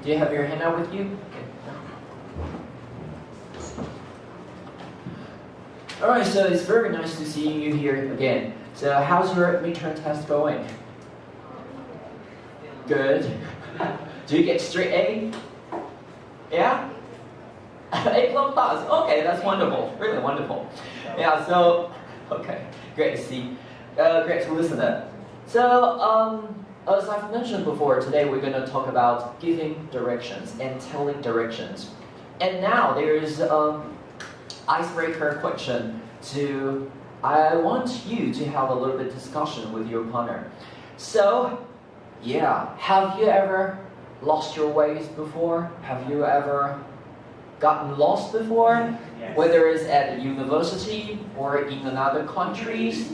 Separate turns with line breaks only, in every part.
Do you have your handout with you? Okay. Alright, so it's very nice to see you here again. So how's your midterm test going? Good. Do you get straight A? Yeah? A++. Okay, that's wonderful. Really wonderful. Yeah, so, okay, great to see. Great to listen to. So, as I've mentioned before, today we're going to talk about giving directions and telling directions. And now there's icebreaker question to, I want you to have a little bit discussion with your partner. So, yeah, have you ever lost your ways before? Have you ever gotten lost before? Yes. Whether it's at university or in another countries.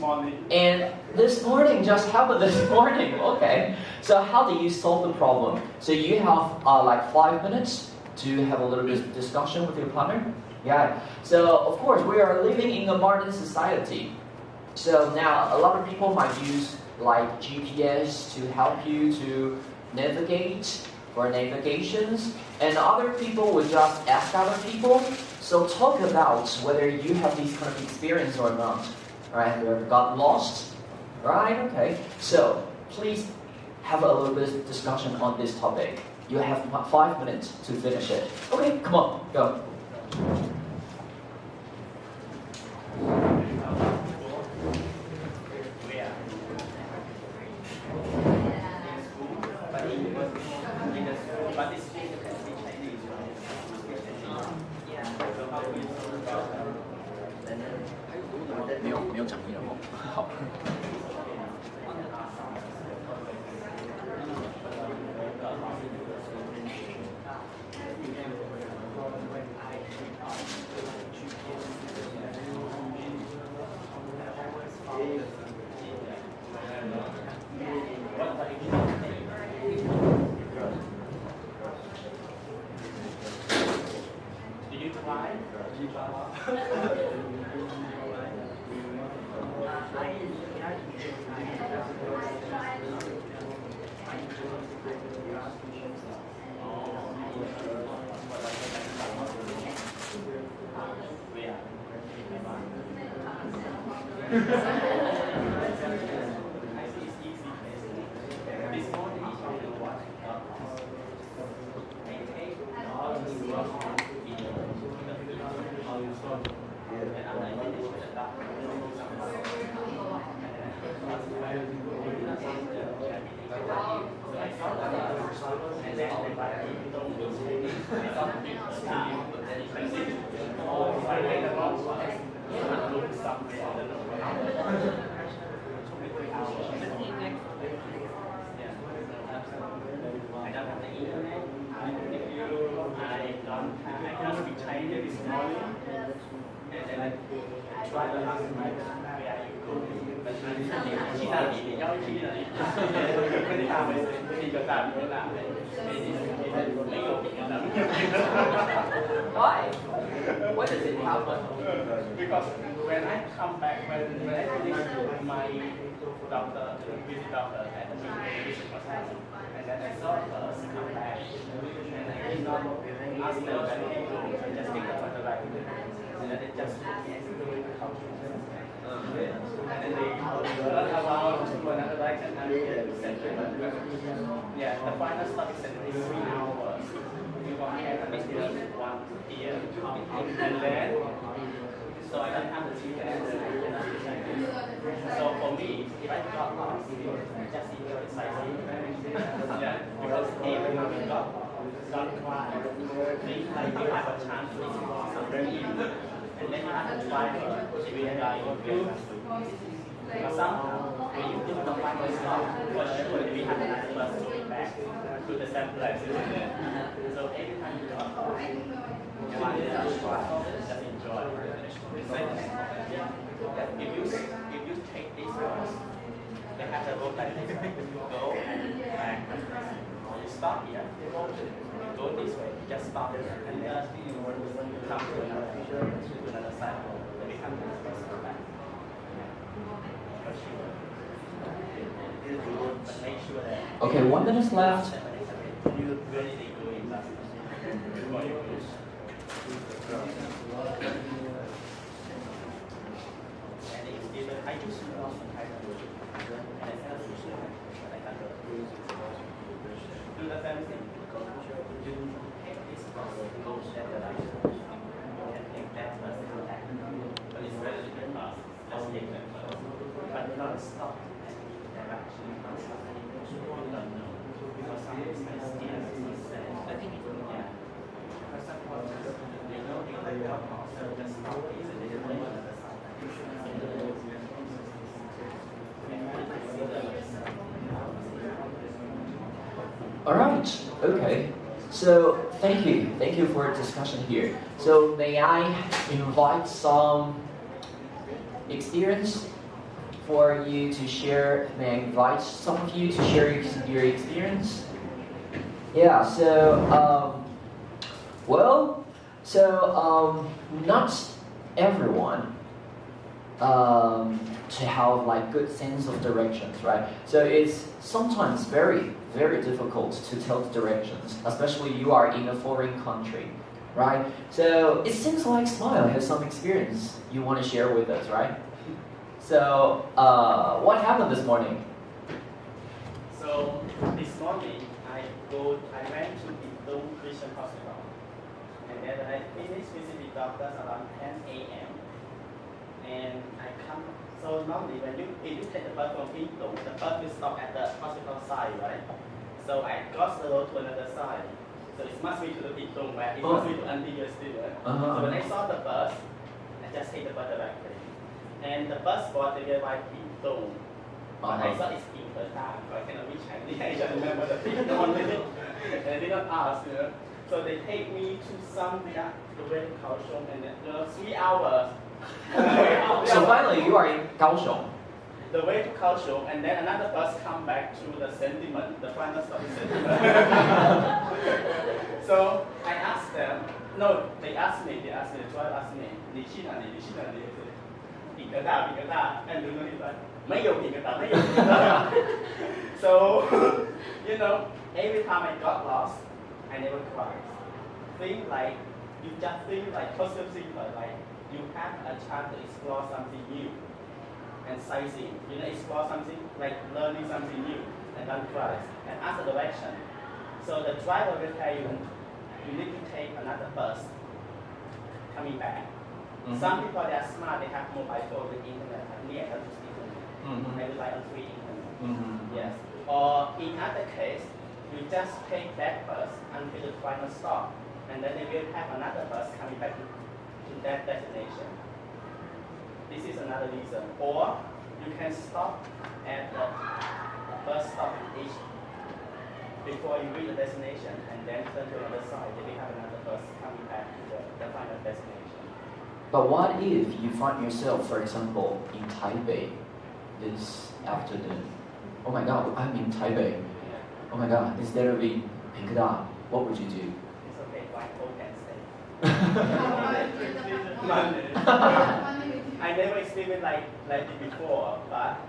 And this morning just happened this morning. Okay. So how do you solve the problem? So you have like 5 minutes to have a little bit of discussion with your partner. Yeah. So of course we are living in a modern society. So now a lot of people might use like GPS to help you to navigate for navigations, and other people would just ask other people. So talk about whether you have this kind of experience or not. Right? Have you ever gotten lost? Right? Okay. So please have a little bit of discussion on this topic. You have 5 minutes to finish it. Okay, come on, go. Why? What does it happen?
Because when I come back, when I finish my doctor, visit doctor at the visit hospital, and then I saw her come back, and I did not ask them where they go, I just take the photo right, and then they just and then they learn about another direction and yeah, the final study session is 3 hours. We want to have a meeting 1 p.m. and then so I don't have the GPS. So for me, if I got lost, just enjoy the sightseeing. Yeah, because even we got try, you have a chance to visit some very easy. And then you have to try if you are but somehow, when you don't find yourself, for sure we have another person back to the same place, isn't it? So every time you go, you want to just enjoy. If you take this course, they have the road like this, go back. You stop here, you go this way, you just stop it, and then you come to another side, then you come to the first back.
Okay, 1 minute left.
for you. And it's given, I just lost some time to do it. And I said, I can't do the same thing. You take this course, go share the light. You can take that first contact. But it's very different class. Let's take that first. But not stop at the direction. You don't know. Because some is I think it's yeah. Because sometimes you know in the job also the stop is a little bit on the side.
All right. Okay. So thank you for the discussion here. So may I invite some experience for you to share? May I invite some of you to share your experience? Yeah. So not everyone to have like good sense of directions, right? So it's sometimes very difficult to tell the directions, especially you are in a foreign country, right? So it seems like Smile has some experience you want to share with us, right? So what happened this morning?
So this morning I went to the Christian hospital, and then I finished visiting the doctors around 10 a.m. and I come. So normally if you take the bus from Pingtung, the bus will stop at the hospital side, right? So I crossed the road to another side. So it must be to the Pingtung where it must be to Antigua student. So when I saw the bus, I just take the bus directly. And the bus was nearby Pingtung. But I saw it's Pinkerta, so I cannot reach Chinese. I just remember the Pingtung and I did not ask, you know. So they take me to some the way to Kaohsiung, and then 3 hours.
So finally you are in Kaohsiung.
The way to Kaohsiung, and then another bus come back to the Sentiment, the final stop is Sentiment. So I asked them, no, the driver asked me, 你去哪里？ Pinkerta, and you know he's like, 没有 Pinkerta. So, you know, every time I got lost, I never cried. You just think like positive thinker, like you have a chance to explore something new and sightseeing. You know, explore something like learning something new and don't cry and ask the direction. So the driver will tell you, you need to take another bus coming back. Some people they are smart, they have mobile phone with internet, and they have to speak internet. They rely on free internet. Yes. Or in other case, you just take that bus until the final stop, and then they will have another bus coming back to that destination. This is another reason. Or you can stop at the bus stop each before you reach the destination, and then turn to the other side. They will have another bus coming back to the final destination.
But what if you find yourself, for example, in Taipei this afternoon? Oh my God, I'm in Taipei. Oh my God, instead of in Pinkerta, what would you do?
It's okay, like open stay. I never experienced like it before, but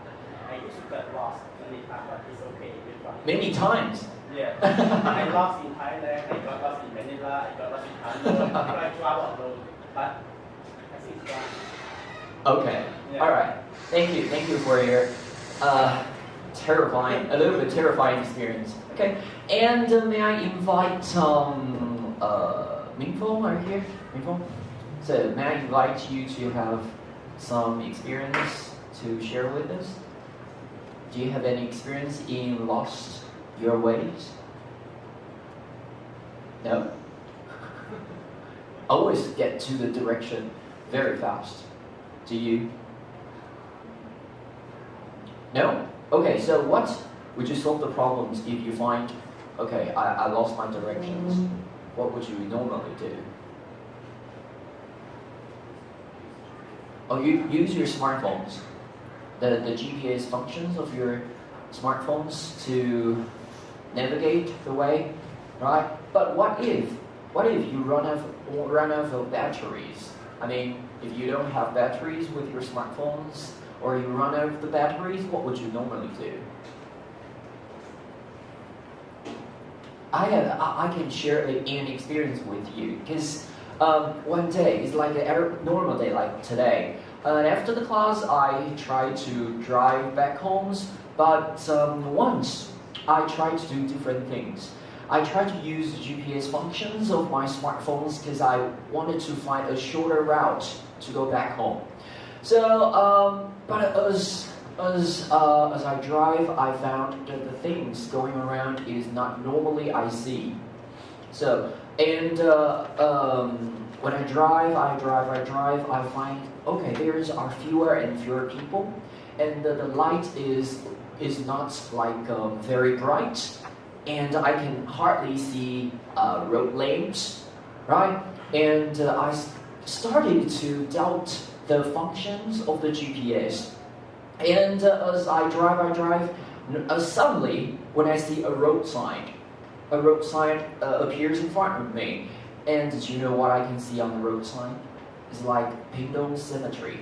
I used to get lost many times, but it's okay, it's fine.
Many times?
Yeah. I lost in Thailand, I got lost in Manila, I got lost in Hanoi, I travel alone, but I think it's fine.
Okay,
Yeah.
all right. Thank you for your a little bit terrifying experience. Okay, and may I invite Mingfeng are here? Mingfeng? So may I invite you to have some experience to share with us? Do you have any experience in lost your ways? No? Always get to the direction very fast. Do you? No? Okay, so what would you solve the problems if you find, okay, I lost my directions? What would you normally do? Oh, you use your smartphones, the GPS functions of your smartphones to navigate the way, right? But what if you run out of batteries? I mean, if you don't have batteries with your smartphones, or you run out of the batteries, what would you normally do? I can share an experience with you because one day it's like a normal day like today. And after the class, I try to drive back home, but once I try to do different things. I try to use the GPS functions of my smartphones because I wanted to find a shorter route to go back home. So, but as I drive, I found that the things going around is not normally I see. So, and when I drive, I find, okay, there's are fewer and fewer people, and the light is not like very bright, and I can hardly see road lanes, right? And I started to doubt the functions of the GPS. And as I drive, suddenly when I see a road sign appears in front of me. And do you know what I can see on the road sign? It's like Pingdong Cemetery,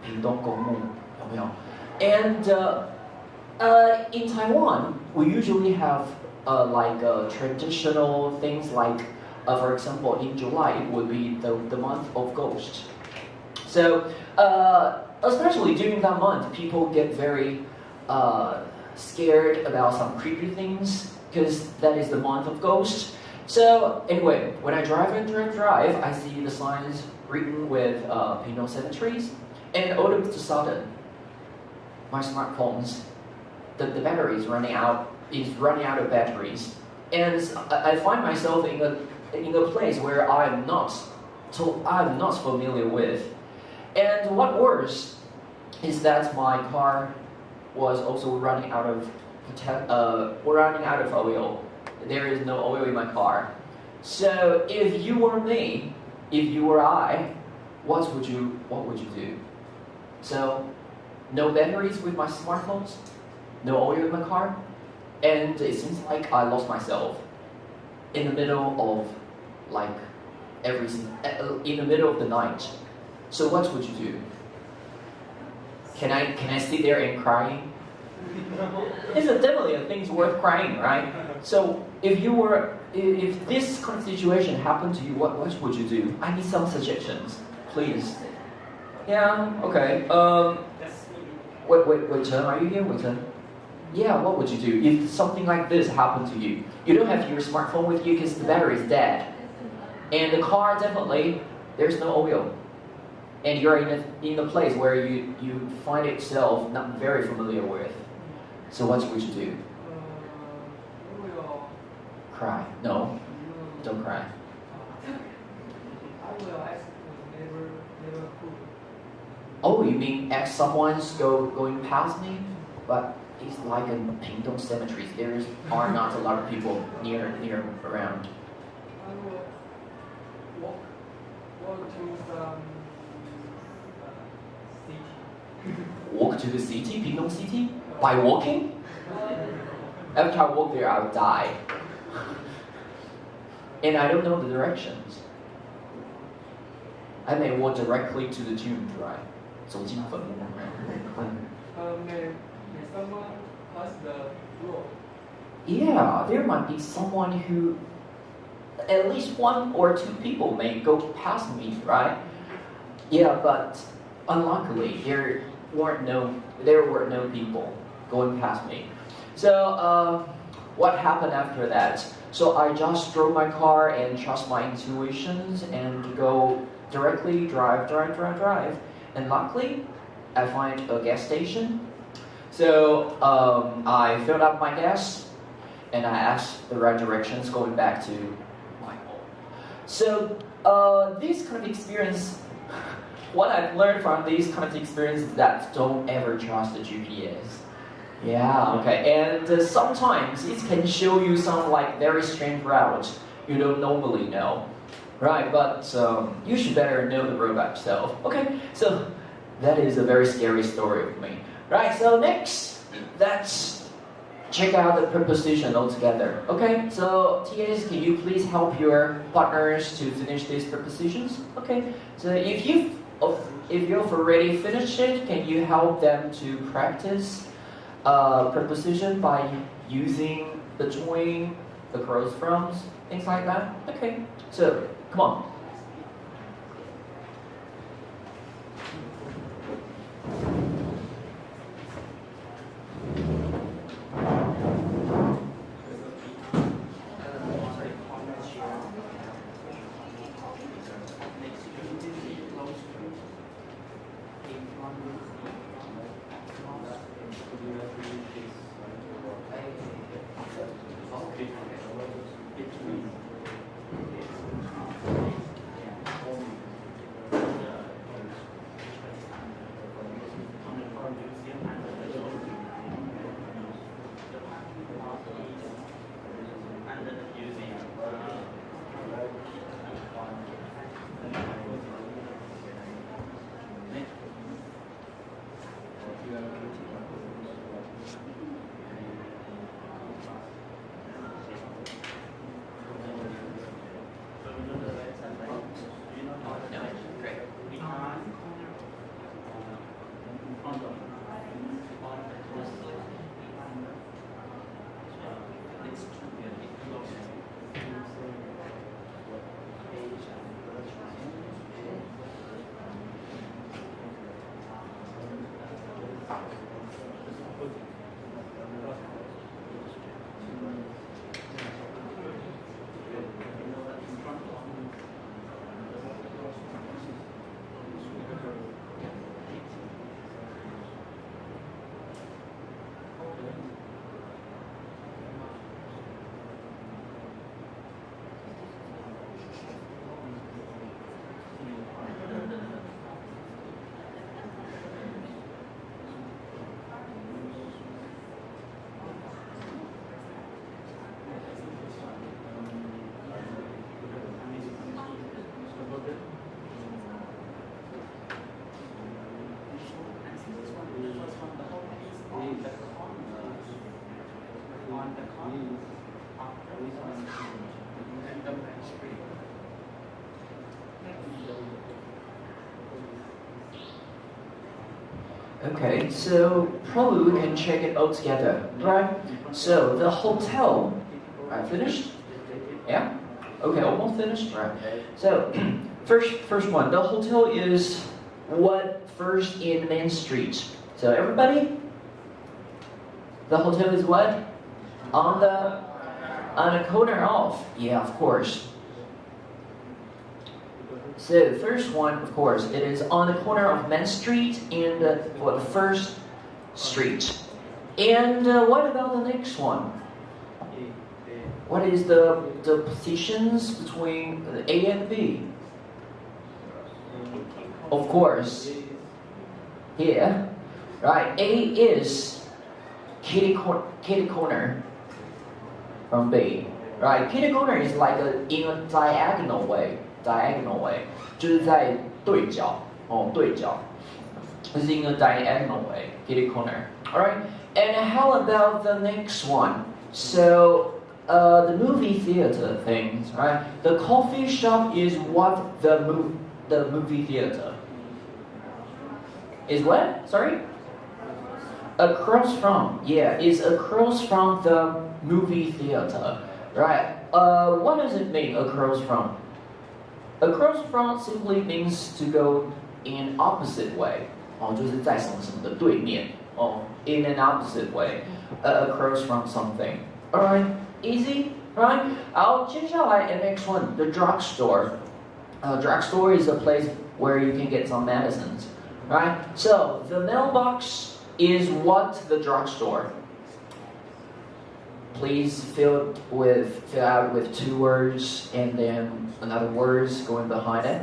Pingdong Gongmu, 有没有? And in Taiwan, we usually have traditional things like, for example, in July it would be the month of Ghost. So especially during that month, people get very scared about some creepy things because that is the month of Ghost. So anyway, when I drive, I see the signs written with Pingdong cemeteries, and all of a sudden, my smartphones, the battery is running out of batteries, and I find myself in a place where I'm not familiar with. And what worse is that my car was also running out of oil. There is no oil in my car. So if you were me, if you were I, what would you do? So no batteries with my smartphones, no oil in my car, and it seems like I lost myself in the middle of in the middle of the night. So what would you do? Can I sit there and cry? It's definitely a thing's worth crying, right? So if this kind of situation happened to you, what would you do? I need some suggestions, please. Yeah, okay. Wait, Chen, are you here, Wei Chen? Yeah, what would you do if something like this happened to you? You don't have your smartphone with you because the battery is dead, and the car definitely there's no oil, and you're in a place where you find yourself not very familiar with. So what would you do? Cry? No, don't cry.
I will ask never cool.
Oh, you mean ask someone's going past me? But it's like in Pingdong cemeteries. There are not a lot of people near around.
I will walk to some city.
Walk to the city, Pingdong city? By walking? Every time I walk there, I would die. And I don't know the directions. I may walk directly to the tomb, right? 走进坟墓.
May someone pass the road?
Yeah, there might be someone who, at least one or two people may go past me, right? Yeah, but unluckily, there were no people going past me. So what happened after that? So I just drove my car and trust my intuitions and go directly drive. And luckily, I find a gas station. So I filled up my gas and I asked the right directions going back to my home. So this kind of experience, what I've learned from these kind of experiences is that don't ever trust the GPS. Yeah, okay, and sometimes it can show you some very strange routes you don't normally know, right? But you should better know the road by yourself. Okay, so that is a very scary story of me. Right, so next, let's check out the preposition altogether. Okay, so TAs, can you please help your partners to finish these prepositions? Okay, so if you've already finished it, can you help them to practice preposition by using between across from, things like that. Okay, so come on. Okay, so probably we can check it all together, right? So the hotel, right, finished? Yeah? Okay, almost finished, right? So first one, the hotel is what first in Main Street? So everybody? The hotel is what? On the corner of, yeah, of course. So the first one, of course, it is on the corner of Main Street and the first street. And what about the next one? What is the positions between A and B? Of course, here, right? A is kitty corner from B, right? Kitty corner is like in a diagonal way. Diagonal way 就是在对角对角 is in a diagonal way, kitty corner. Alright, and how about the next one? So the movie theater things, right? The coffee shop is what the movie theater is what? Sorry? Across from, yeah, is across from the movie theater, right? What does it mean, across from? Across from simply means to go in opposite way, 就是在什么什么的对面 in an opposite way, across from something. Alright, easy, right? 好，接下来 the next one, the drugstore. Drugstore is a place where you can get some medicines, right? So the mailbox is what the drugstore? Please fill out with 2 words and then another words going behind it.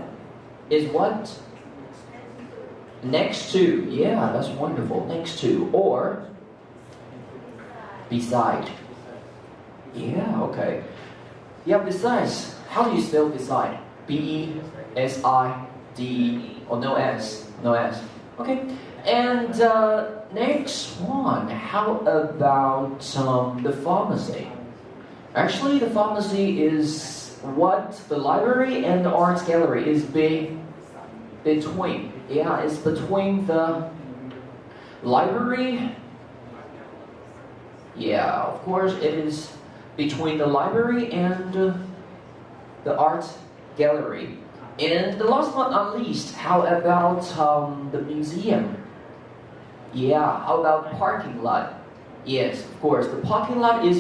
Is what? Next to. Yeah, that's wonderful. Next to or beside. Yeah, okay. Yeah, besides. How do you spell beside? B-E-S-I-D-E. Or no S? No S. Okay. And next one, how about the pharmacy? Actually, the pharmacy is what the library and the art gallery is between. Yeah, it's between the library. Yeah, of course, it is between the library and the art gallery. And the last but not least, how about the museum? Yeah, how about parking lot? Yes, of course, the parking lot is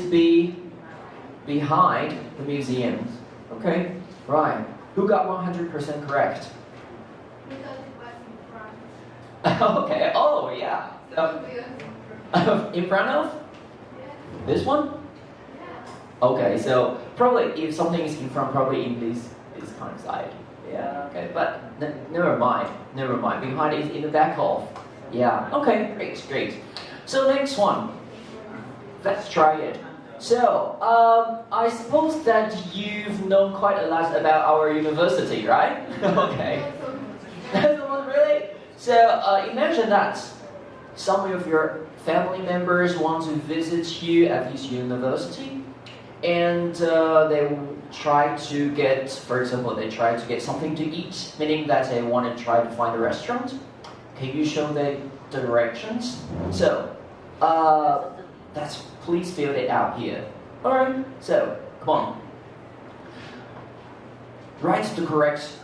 behind the museum. Okay, right. Who got 100% correct?
Because it was in front.
Okay, oh yeah. In front of? This one? Okay, so probably if something is in front, probably in this kind of side. Yeah, okay, but never mind. Behind is in the back of. Yeah, okay, great. So next one. Let's try it. So, I suppose that you've known quite a lot about our university, right? Okay. That's the one, really? So, imagine that some of your family members want to visit you at this university, and they try to get, for example, they try to get something to eat, meaning that they want to try to find a restaurant. Can you show the directions? So, please fill it out here. Alright, so, come on. Write the correct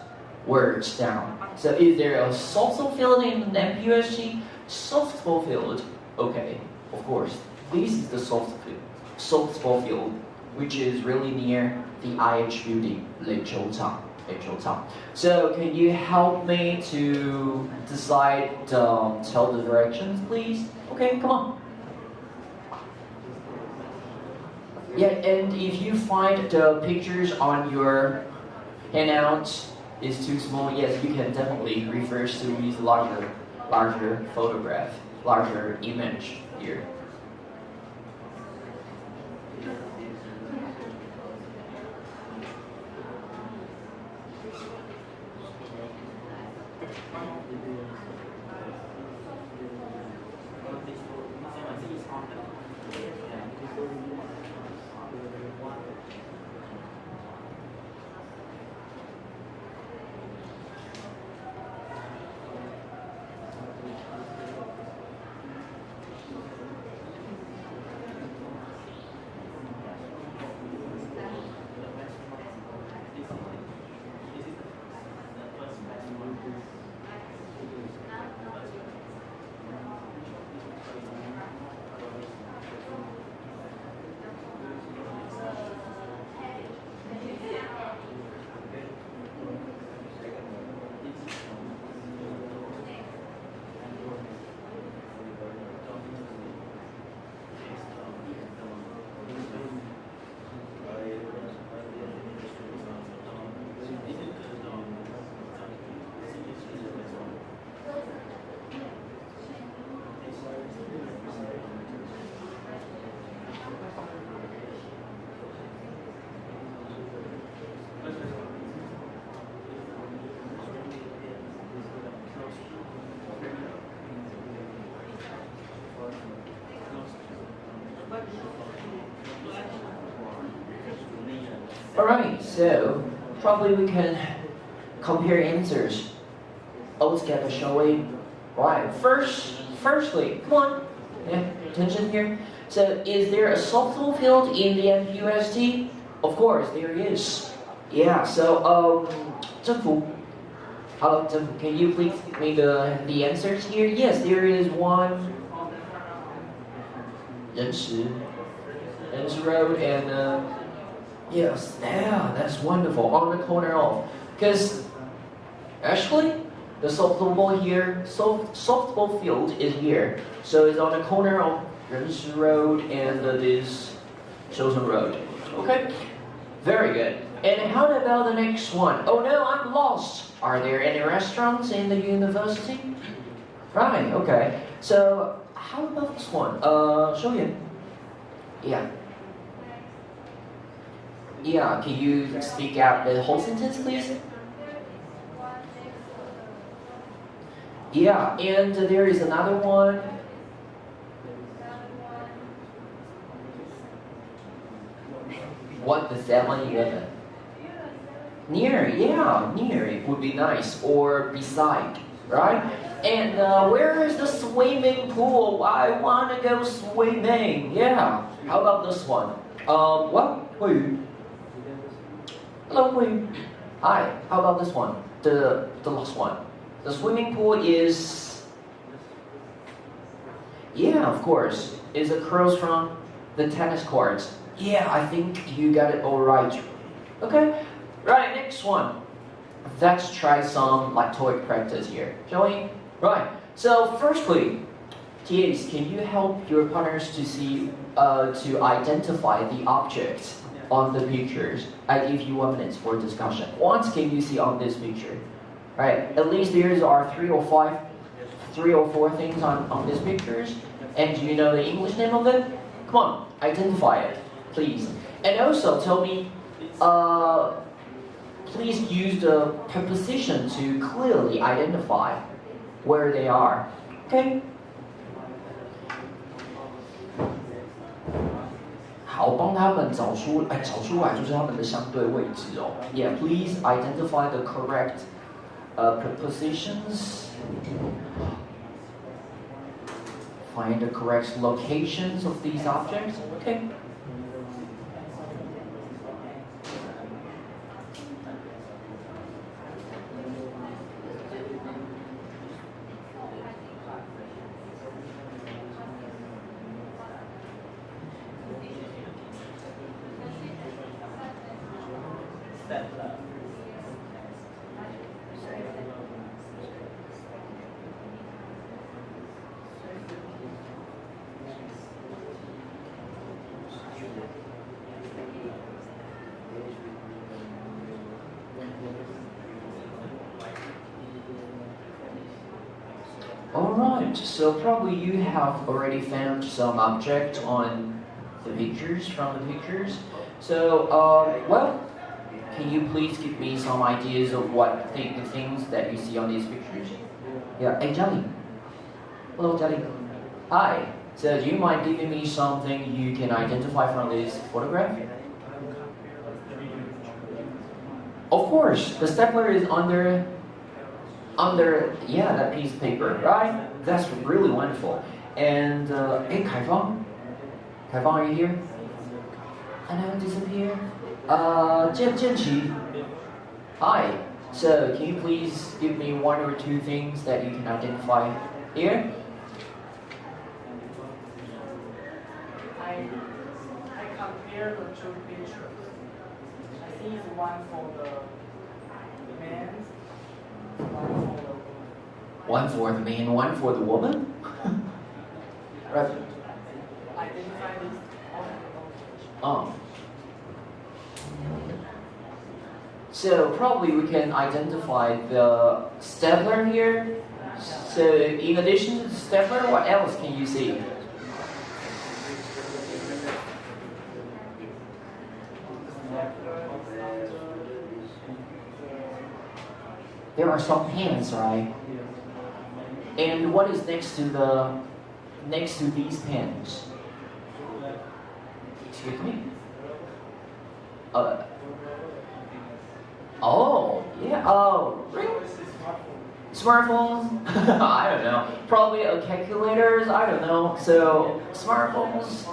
words down. So, is there a softball field in MPUSG? Softball field. Okay, of course. This is the softball field, which is really near the IH building, 垒球场. So, can you help me to decide, tell the directions, please? Okay, come on. Yeah, and if you find the pictures on your handout is too small, yes, you can definitely refer to use larger photograph, larger image here. Alright, so probably we can compare answers all together, shall we? Right, firstly, come on, yeah, attention here. So, is there a softball field in the MPUST? Of course, there is. Yeah, so, 政府, hello, 政府, can you please give me the answers here? Yes, there is one. 仁石 Road and yes, yeah, that's wonderful. On the corner of, because actually the softball field is here, so it's on the corner of 仁石 Road and this Chosen Road. Okay, very good. And how about the next one? Oh no, I'm lost. Are there any restaurants in the university? Right. Okay. So how about this one? Show you. Yeah. Yeah, can you speak out the whole sentence, please? Yeah, and there is another one. What, the 7-Eleven? Near, yeah, near, it would be nice. Or beside, right? And where is the swimming pool? I want to go swimming. Yeah, how about this one? Well, Hui Yu. Hello, Hui Yu. Hi. How about this one? The last one. The swimming pool is. Yeah, of course. Is across from the tennis courts. Yeah, I think you got it all right. Okay. Right. Next one. Let's try some like TOEIC practice here, shall we? Right. So firstly, TAs, can you help your partners to see, to identify the objects on the pictures? I give you 1 minute for discussion. What can you see on this picture? Right. At least there are 3 or 4 things on these pictures. And do you know the English name of it? Come on, identify it, please. And also tell me, please use the preposition to clearly identify where they are. Okay? 好，帮他们找出来就是他们的相对位置哦。Yeah, please identify the correct prepositions. Find the correct locations of these objects. Okay. Alright, so probably you have already found some object on the pictures, from the pictures. So, well, can you please give me some ideas of what the things that you see on these pictures? Yeah, hey Jelly. Hello Jelly. Hi, so do you mind giving me something you can identify from this photograph? Of course, the stapler is under that piece of paper, right? That's really wonderful. And hey, Kaifang, are you here? I know, disappear. Jianqi. Hi. So, can you please give me 1 or 2 things that you can identify here?
I compare the 2 pictures. I see one for the man, one for the woman.
One for the man, one for the woman? Right.
Identify this
Oh. So probably we can identify the stapler here. So in addition to the stapler, what else can you see? There are some pens, right? And what is next to these pens? Excuse me? Oh, yeah. Oh, really? Smartphones? I don't know. Probably a calculators. I don't know. So smartphones.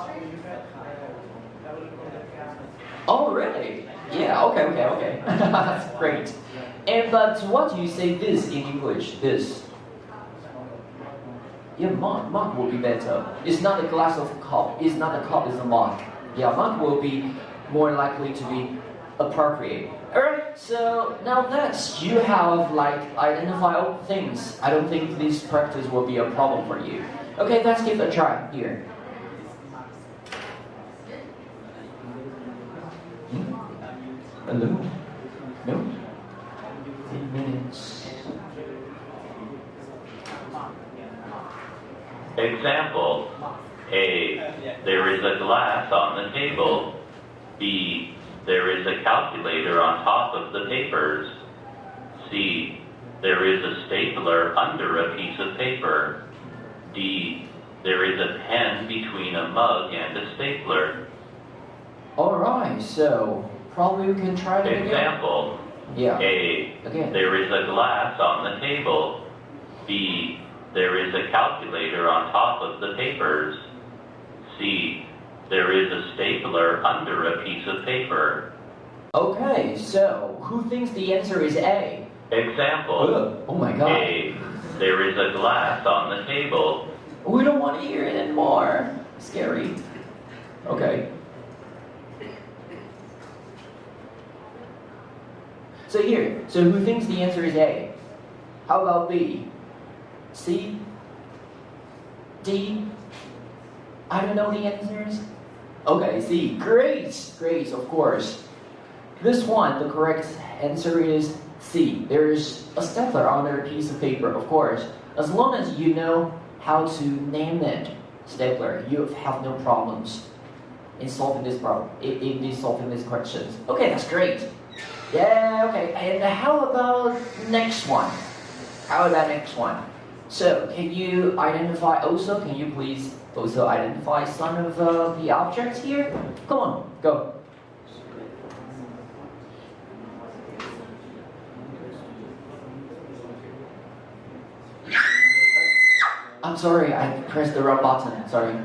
Oh, really? Yeah. Okay. That's great. And but what do you say this in English? This. Yeah, mug will be better. It's not a glass of cup. It's not a cup. It's a mug. Yeah, mug will be more likely to be appropriate. Alright, so now that you have like identified things, I don't think this practice will be a problem for you. Okay, let's give it a try here. Hello? No? 10 minutes.
Example, A, there is a glass on the table. B, there is a calculator on top of the papers. C, there is a stapler under a piece of paper. D, there is a pen between a mug and a stapler.
Alright, so probably we can try it again.
Example,
Yeah.
A,
Again.
there is a glass on the table. B, there is a calculator on top of the papers. C, there is a stapler under a piece of paper.
Okay, so who thinks the answer is A?
Example.
Oh my god.
A, there is a glass on the table.
We don't want to hear it anymore. Scary. Okay. So here, so who thinks the answer is A? How about B? C? D? I don't know the answers. Okay, C. Great, great, of course. This one, the correct answer is C. There's a stapler on a piece of paper, of course. As long as you know how to name it stapler, you have no problems in solving this problem, in solving these questions. Okay, that's great. Yeah, okay. And how about next one? How about next one? So, can you identify also, can you please also identify some of the objects here? Come on, go. I'm sorry, I pressed the wrong button, sorry.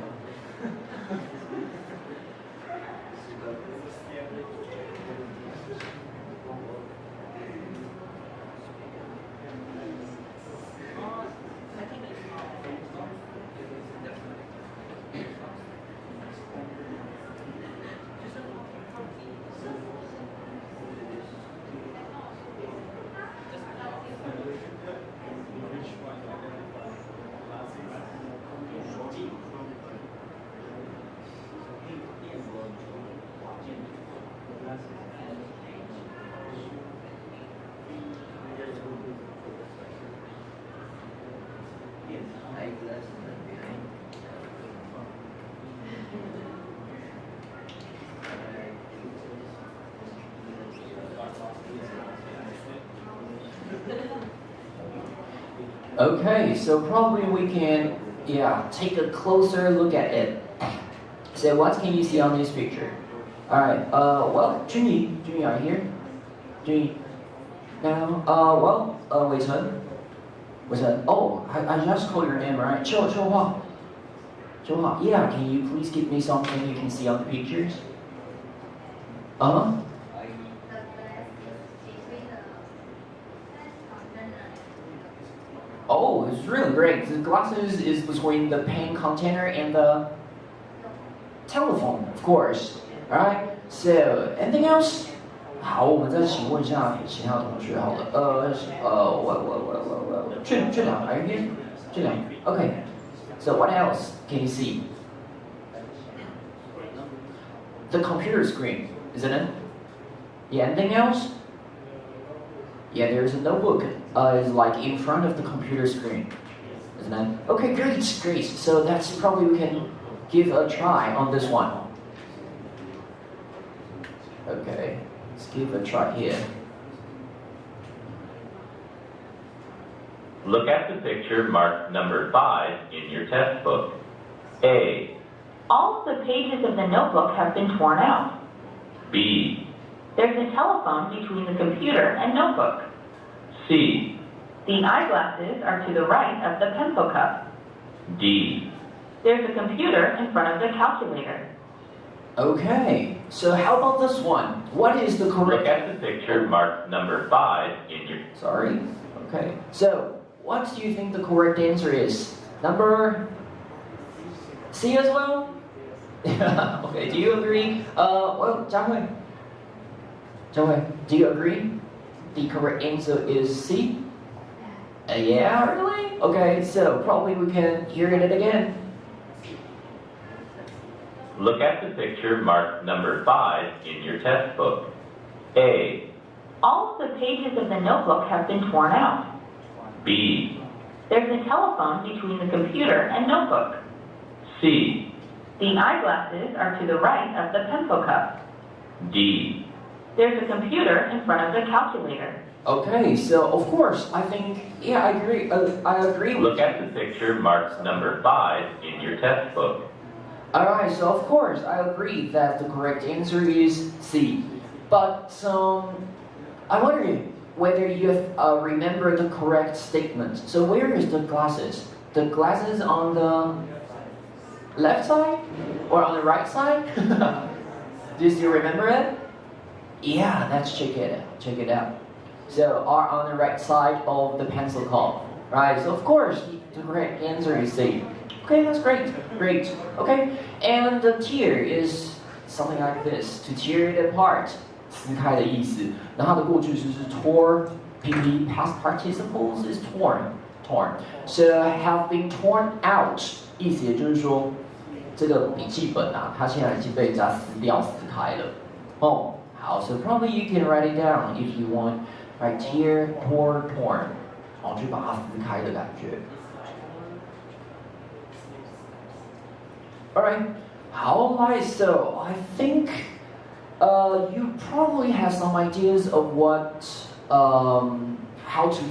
Okay, so probably we can, take a closer look at it. So what can you see on this picture? Alright, well, Junyi, are you here? Junyi. No, Wei Chen. Oh, I just called your name, right? Chou Hua. Yeah, can you please give me something you can see on the pictures? Uh-huh. Oh, it's really great. The glasses is between the pen container and the telephone, of course. Alright, so anything else? 好，我们再请问一下其他同学好了。这两个 are you here？ 这两个 Okay. So what else can you see? The computer screen, isn't it? Yeah, anything else? Yeah, there's a notebook. Is like in front of the computer screen, isn't it? Okay, great. So that's probably we can give a try on this one. Okay, let's give a try here.
Look at the picture marked number 5 in your test book. A.
All of the pages of the notebook have been torn out.
B.
There's a telephone between the computer and notebook.
C.
The eyeglasses are to the right of the pencil cup.
D.
There's a computer in front of the calculator.
Okay, so how about this one? What is the correct...
Look at the picture marked number 5 in your...
Sorry? Okay, so what do you think the correct answer is? Number... C as well? Okay, do you agree? Well, Zhang Hui, do you agree? The correct answer is C? Yeah, really? Okay, so probably we can hear it again.
Look at the picture marked number 5 in your test book. A.
All of the pages of the notebook have been torn out.
B.
There's a telephone between the computer and notebook.
C.
The eyeglasses are to the right of the pencil cup.
D.
There's a computer in front of the calculator.
Okay, so of course, I think, yeah, I agree. I agree with
Look at the picture marked number 5 in your test book.
Alright, so of course, I agree that the correct answer is C. But I wonder whether you remember the correct statement. So where is the glasses? The glasses on the left side or on the right side? Do you still remember it? Yeah, let's check it out. So are on the right side of the pencil cup, right? So of course, the correct answer is C. Okay, that's great. Okay, and the tear is something like this. To tear it apart, 撕开的意思。那它的过去式是 tore. PP past participles is torn. So have been torn out. 意思也就是说，这个笔记本啊，它现在已经被人家撕掉、撕开了。哦，好 ，so probably you can write it down if you want. Right, tear, torn. 好，去把它撕开的感觉。Alright, alright, so I think you probably have some ideas of what, how to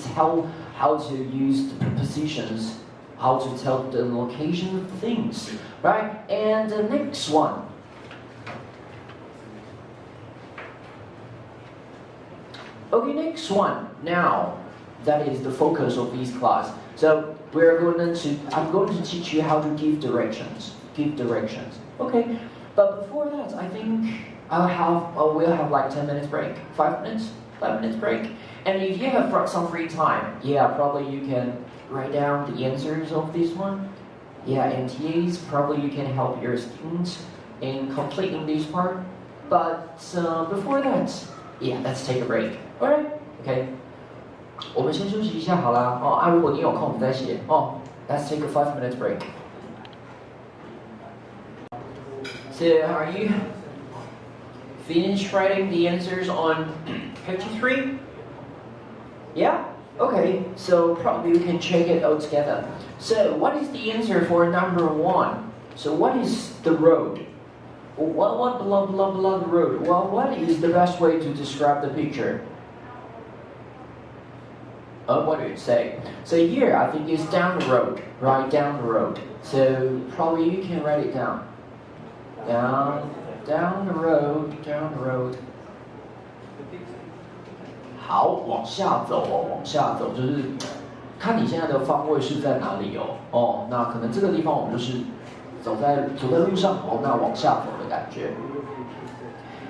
use the prepositions, how to tell the location of things, right? And the next one. Okay, next one. Now, that is the focus of this class. So I'm going to teach you how to give directions. Okay, but before that, I think we'll have like 10 minutes break, 5 minutes break. And if you have some free time, yeah, probably you can write down the answers of this one. Yeah, MTAs, probably you can help your students in completing this part. But before that, yeah, let's take a break. Alright, okay. 我们先休息一下好啦。如果你有空你再写。Let's take a 5 minutes break. So, are you finished writing the answers on page 3? Yeah? Okay, so probably we can check it out together. So, what is the answer for number 1? So, what is the road? What blah blah blah the road? Well, what is the best way to describe the picture? What do you say? So here, I think it's down the road, right? Down the road. So probably you can write it down. Down the road. 好，往下走，就是看你现在的方位是在哪里哦。那可能这个地方我们就是走在路上，那往下走的感觉。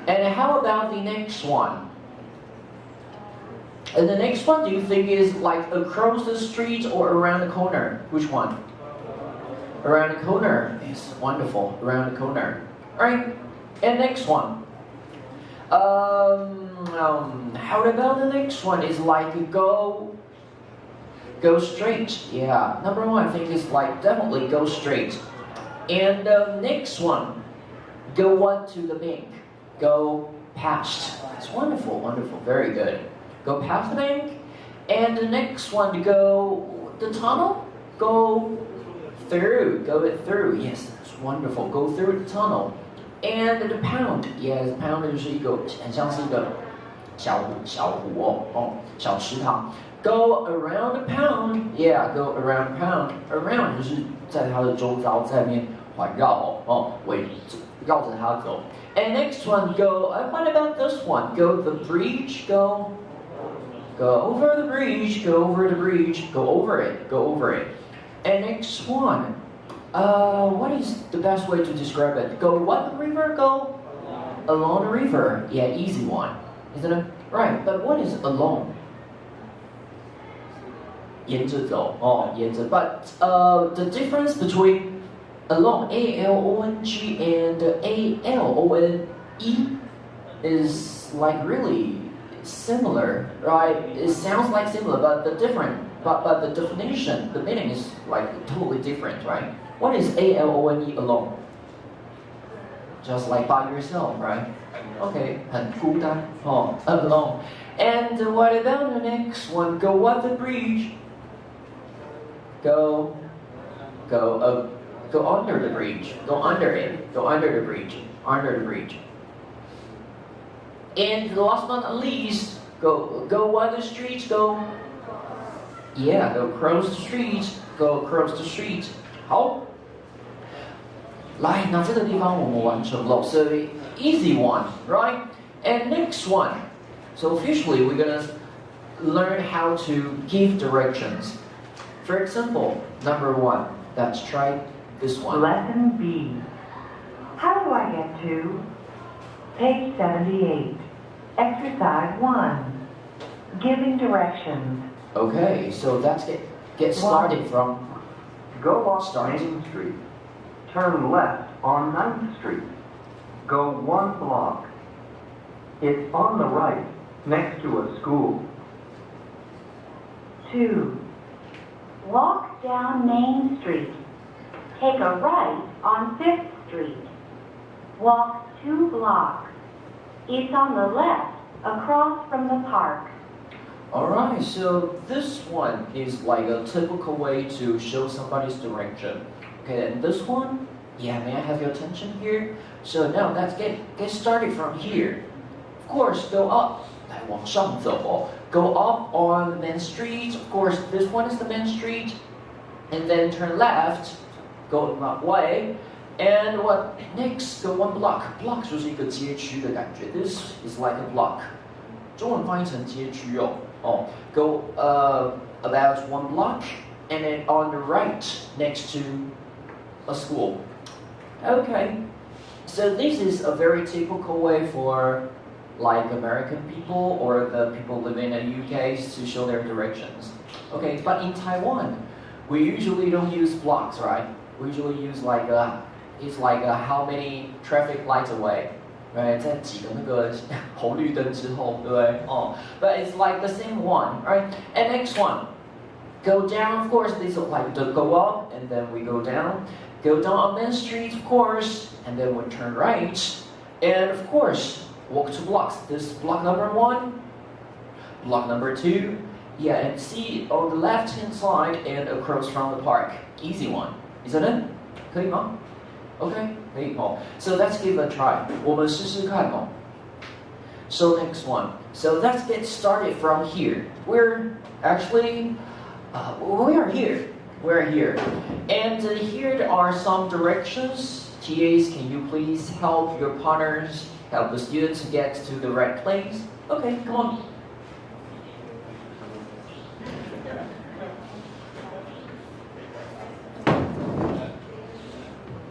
And how about the next one? And the next one, do you think is like across the street or around the corner? Which one? Around the corner. Yes, wonderful. Around the corner. Alright. And next one. How about the next one? Is like go straight. Yeah. Number 1, I think is like definitely go straight. And the next one, go what to the bank? Go past. It's wonderful. Very good. Go past the bank. And the next one, go the tunnel. Go it through. Yes, it's wonderful. Go through the tunnel. And the pound. Yes, pound 就是一个很像是一个小湖小池塘。Go around the pound. Yeah, go around the pound. Around 就是在它的周遭在面环绕绕着它走。And next one, go. What about this one? Go the bridge. Go over the bridge. Go over it. And next one, what is the best way to describe it? Go what the river? Go along the river. Yeah, easy one, isn't it? Right. But what is along? 沿着走沿着。But the difference between along A-L-O-N-G and A-L-O-N-E is like really similar, right? It sounds like similar, but the definition, the meaning is like totally different, right? What is A-L-O-N-E alone? Just like by yourself, right? Okay, 很孤单alone. And what about the next one? Go what the bridge? Go under the bridge. Go under it. Go under the bridge. Under the bridge. And last but not least, go what the streets go. Yeah, go cross the street. Go across the street. 好，来，那这个地方我们完成了 ，so easy one, right? And next one. So officially, we're gonna learn how to give directions. For example, number 1. Let's try This one.
Lesson B. How do I get to page 78? Exercise 1. Giving directions.
Okay, so let's get started from
Go off
Start.
Main Street. Turn left on 9th Street. Go 1 block. It's on the right, next to a school.
2.
Walk down Main Street. Take a right on 5th Street. Walk 2 blocks. It's on the left, across from the park.
Alright, so this one is like a typical way to show somebody's direction. Okay, and this one, yeah, may I have your attention here? So now let's get started from here. Of course, go up. 来往上走哦. Go up on the main street. Of course, this one is the main street. And then turn left. Go that way. And what next? Go 1 block. Block 就是一个街区的感觉. This is like a block. 中文翻译成街区哦。Go about 1 block, and then on the right, next to a school. Okay, so this is a very typical way for like American people or the people living in the UK to show their directions. Okay, but in Taiwan, we usually don't use blocks, right? We usually use like it's like how many traffic lights away. Right, 在几个那个红绿灯之后，对不对？but it's like the same one, right? And next one, go down. Of course, this is like the go up, and then we go down. Go down on Main Street, of course, and then we turn right, and of course, walk 2 blocks. This is block number 1, block number 2. Yeah, and see on the left-hand side and across from the park. Easy one, isn't it? 可以吗？ Okay, 可以哦。So let's give it a try. 我们试试看哦。So next one. So let's get started from here. We're actually, we are here. We're here. And here are some directions. TAs, can you please help your partners, help the students get to the right place? Okay, come on.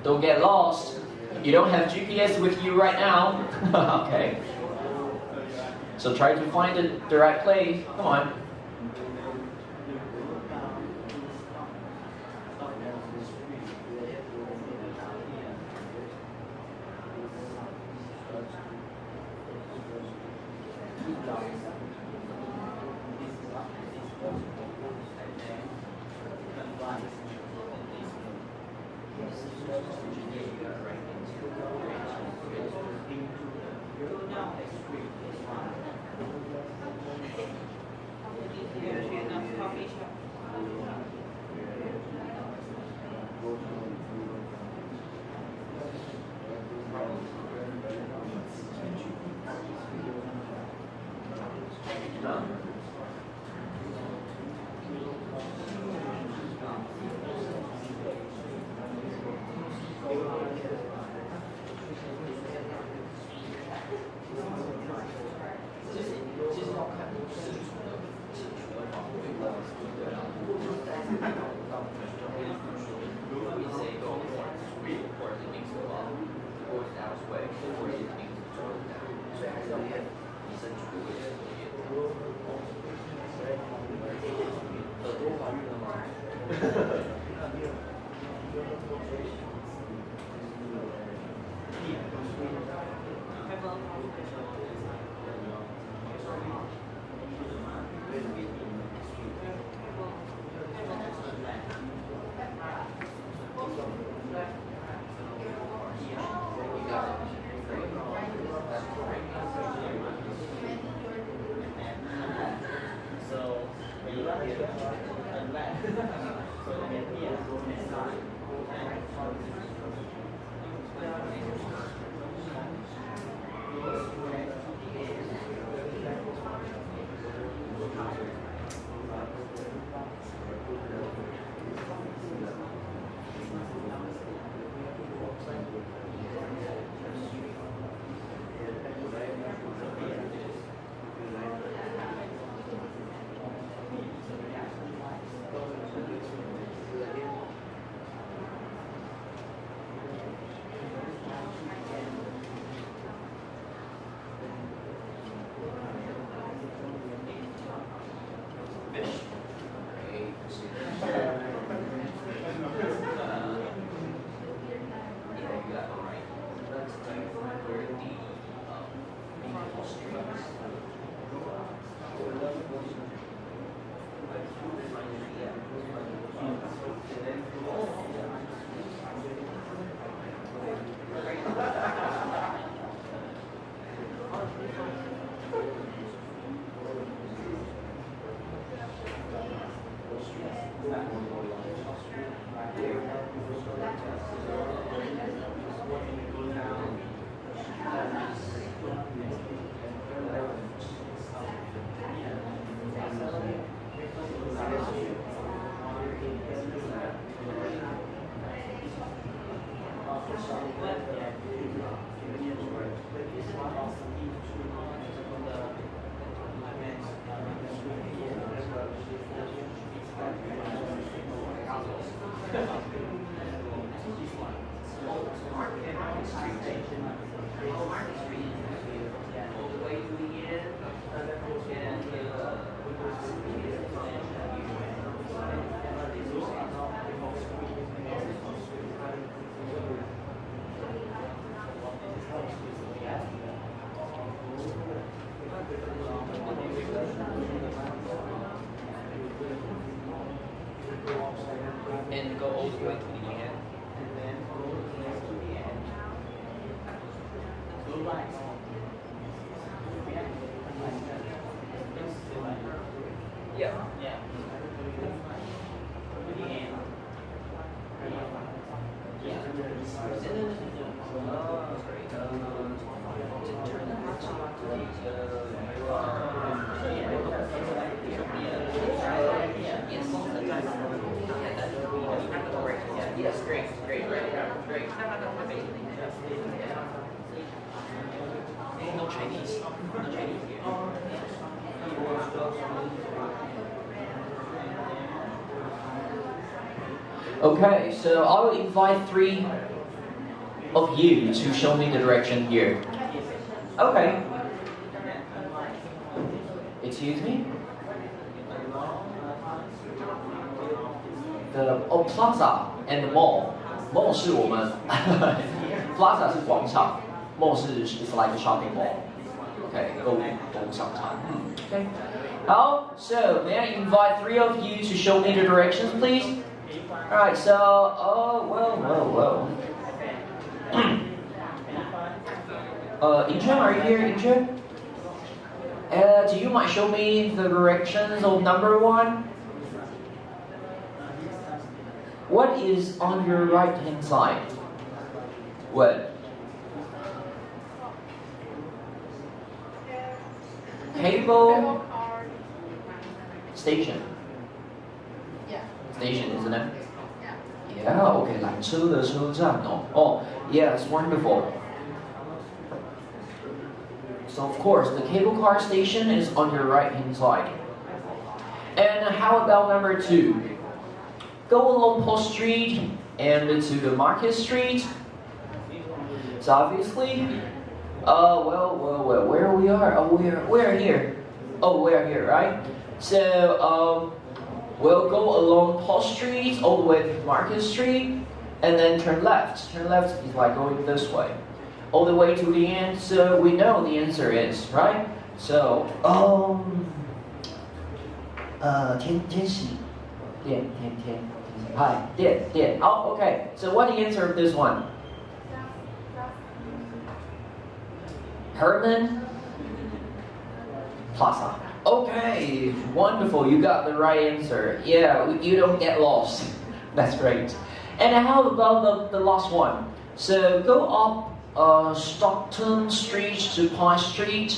Don't get lost. You don't have GPS with you right now. Okay. So try to find the right place. Come on. And go all the way to the end.
And then go to the end. Go right.
Yeah.
Yeah. To the end. Yeah.
Yes, great. No Chinese. No Chinese here. Okay, so I will invite 3 of you to show me the direction here. Okay. Excuse me? The plaza and the mall. Mall 是我们plaza 是广场 ，mall 是 is like a shopping mall. Okay, 购物商场。Okay. 好 so may I invite 3 of you to show me the directions, please? Alright, so well. Incheon, are you here, Incheon? Do you mind show me the directions of number 1? What is on your right hand side? What? Cable station.
Yeah.
Station, isn't it?
Yeah.
Yeah, okay, 缆车的车站哦。Oh, yes, wonderful. So of course, the cable car station is on your right hand side. And how about number 2? Go along Post Street and to the Market Street. So obviously, where we are? Oh, we're here. Oh, we're here, right? So, we'll go along Post Street all the way to Market Street, and then turn left. Turn left is like going this way, all the way to the end. So we know the answer is right. So, 天喜店 Hi, 店 Oh, okay. So what the answer of this one? Herman Plaza. Okay, wonderful. You got the right answer. Yeah, you don't get lost. That's great. And how about the last one? So go up Stockton Street to Pine Street,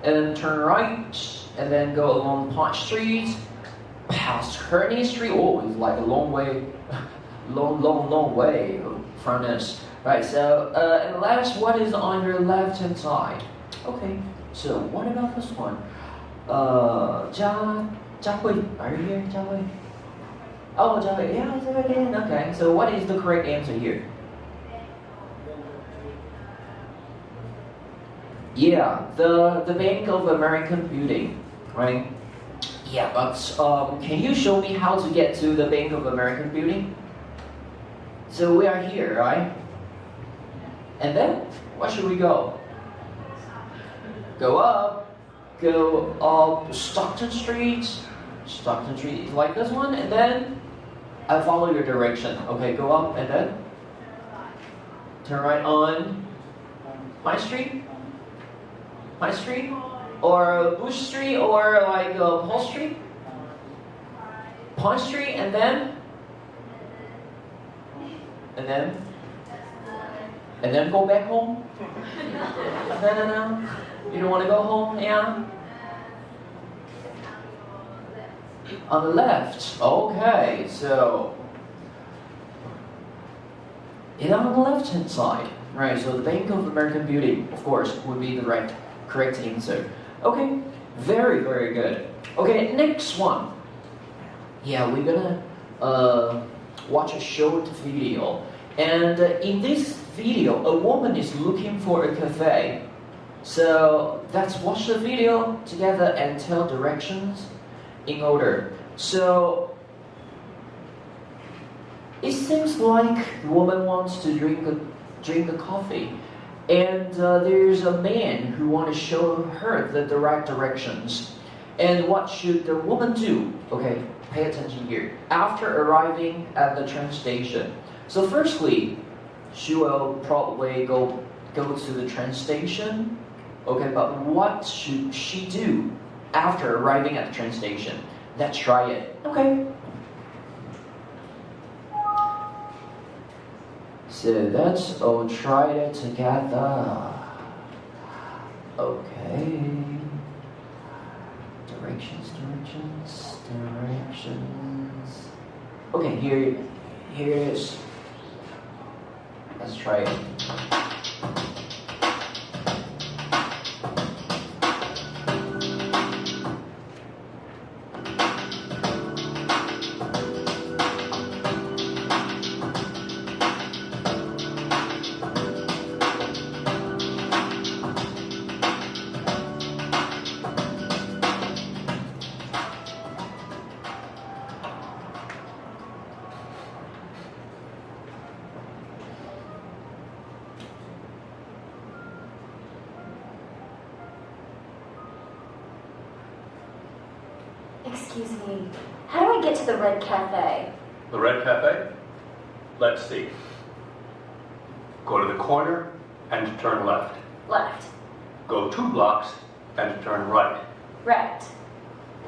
and turn right, and then go along Pine Street, past Kearney Street. Oh, it's like a long way, long way from us. Right. So and last, what is on your left hand side? Okay. So what about this one? Jiahui, are you here, Jiahui? Oh, Jiahui, yeah, is it again? Okay. So what is the correct answer here? Yeah, the Bank of American building, right? Yeah, but can you show me how to get to the Bank of American building? So we are here, right? And then, where should we go? Go up Stockton Street, Stockton Street is like this one, and then I follow your direction. Okay, go up and then turn right on my street, or Bush Street, or like Paul Street, Pond Street, and then go back home. No. You don't want to go home, yeah? On the left. Okay, so it's on the left-hand side. Right, so the Bank of American Beauty, of course, would be the correct answer. Okay, very, very good. Okay, next one. Yeah, we're gonna watch a short video. And in this video, a woman is looking for a cafe. So let's watch the video together and tell directions in order. So it seems like the woman wants to drink a coffee, and there's a man who wants to show her the right directions. And what should the woman do? Okay, pay attention here. After arriving at the train station, so firstly, she will probably go to the train station. Okay, but what should she do after arriving at the train station? Let's try it. Okay. So let's all try it together. Okay. Directions. Okay, here it is. Let's try it.
Excuse me, how do I get to the Red Cafe?
The Red Cafe? Let's see. Go to the corner and turn left.
Left.
Go 2 blocks and turn right.
Right.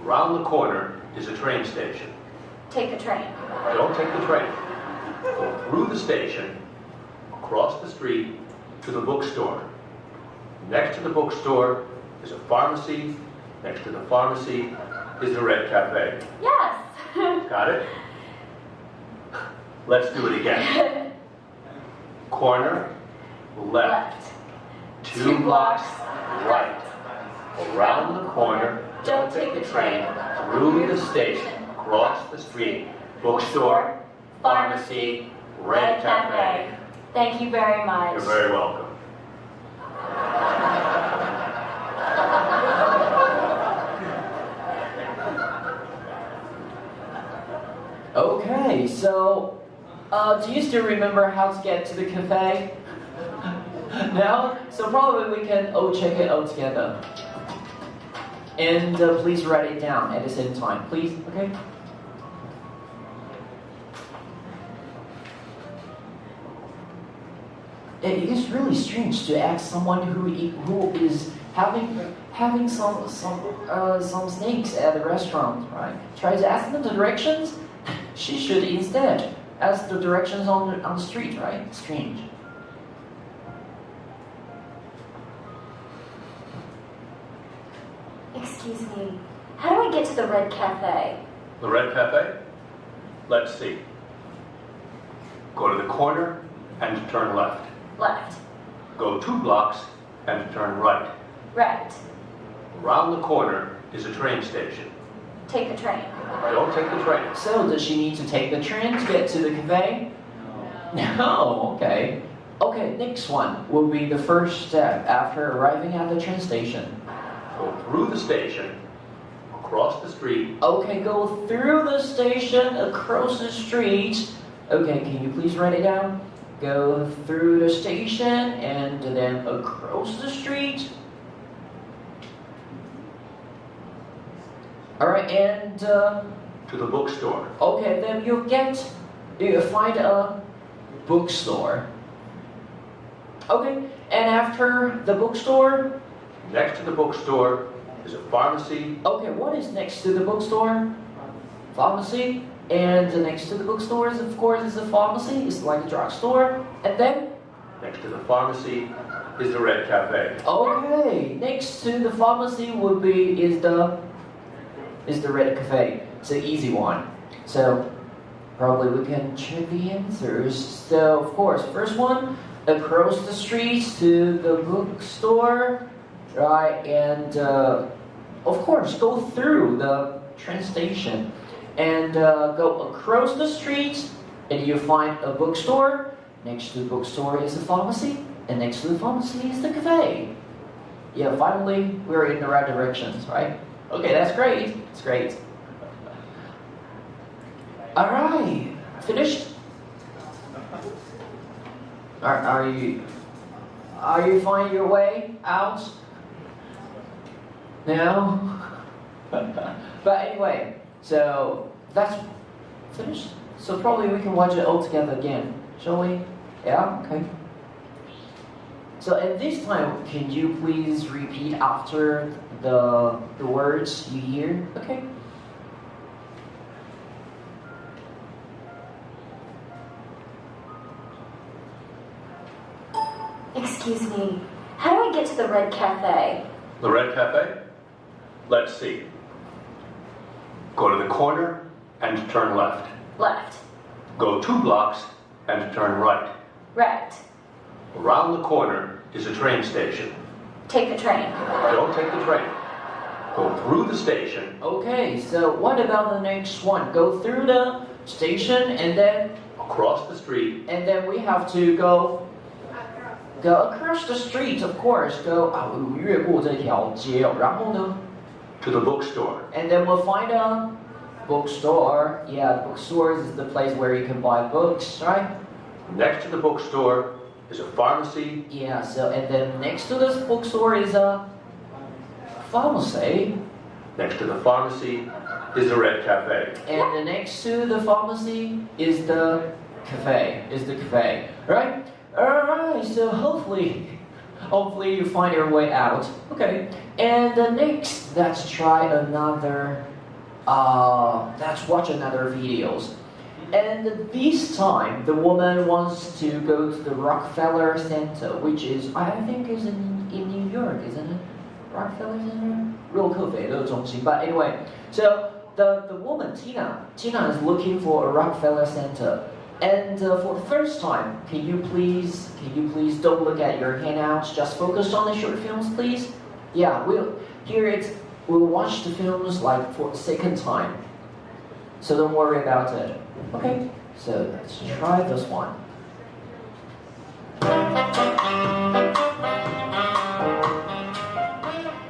Around the corner is a train station.
Take the train.
Don't take the train. Go through the station, across the street to the bookstore. Next to the bookstore is a pharmacy. Next to the pharmacy is the Red Cafe.
Yes.
Got it? Let's do it again. Corner, left. 2 blocks, right. Around the corner,
Don't take the train.
through the station, across the street, bookstore, pharmacy, Red Cafe.
Thank you very much.
You're very welcome.
Okay, so do you still remember how to get to the cafe? No? So probably we can all check it out together. And please write it down at the same time, please, okay? It is really strange to ask someone who is having some snakes at the restaurant, right? Try to ask them the directions. She should instead ask the directions on the street, right? Strange.
Excuse me, how do I get to the Red Cafe?
The Red Cafe? Let's see. Go to the corner and turn left.
Left.
Go 2 blocks and turn right.
Right.
Around the corner is a train station.
Take the train.
Don't take the train.
So does she need to take the train to get to the cafe? No, okay. Okay, next one will be the first step after arriving at the train station.
Go through the station, across the street.
Okay, go through the station, across the street. Okay, can you please write it down? Go through the station and then across the street. All right, and
To the bookstore.
okay, then you find a bookstore. Okay, and after the bookstore,
Next to the bookstore is a pharmacy.
okay, what is next to the bookstore? Pharmacy. And next to the bookstore, of course, is a pharmacy. It's like a drugstore. And then,
Next to the pharmacy is the Red Cafe.
okay, next to the pharmacy is the Red Cafe. It's an easy one. So probably we can check the answers. So of course, first one, across the street to the bookstore, right? And of course, go through the train station and go across the street, and you find a bookstore. Next to the bookstore is a pharmacy, and next to the pharmacy is the cafe. Yeah, finally we're in the right directions, right? Okay, that's great. That's great. All right, finished. Are you finding your way out? No. But anyway, so that's finished. So probably we can watch it all together again, shall we? Yeah. Okay. So at this time, can you please repeat after the words you hear? Okay.
Excuse me, how do I get to the Red Cafe?
The Red Cafe? Let's see. Go to the corner and turn left.
Left.
Go 2 blocks and turn right.
Right.
Around the corner is a train station.
Take the train.
Don't take the train. Go through the station.
Okay, so what about the next one? Go through the station and then
Across the street.
and then we have to go across the street, of course. Go 越过这条街，然后呢
To the bookstore.
and then we'll find a bookstore. Yeah, the bookstore is the place where you can buy books, right?
Next to the bookstore is a pharmacy.
Yeah, so and then next to this bookstore is a pharmacy.
Next to the pharmacy is the Red Cafe.
And the next to the pharmacy is the cafe. Right? Alright, so hopefully you find your way out. Okay. And next, let's try another let's watch another videos. And this time the woman wants to go to the Rockefeller Center, which is I think is in New York, isn't it? Rockefeller Center? 洛克菲勒中心. But anyway, so the woman Tina is looking for a Rockefeller Center. And for the first time, can you please don't look at your handouts, just focus on the short films, please? Yeah, we'll watch the films like for the second time. So don't worry about it. Okay, so let's try this one.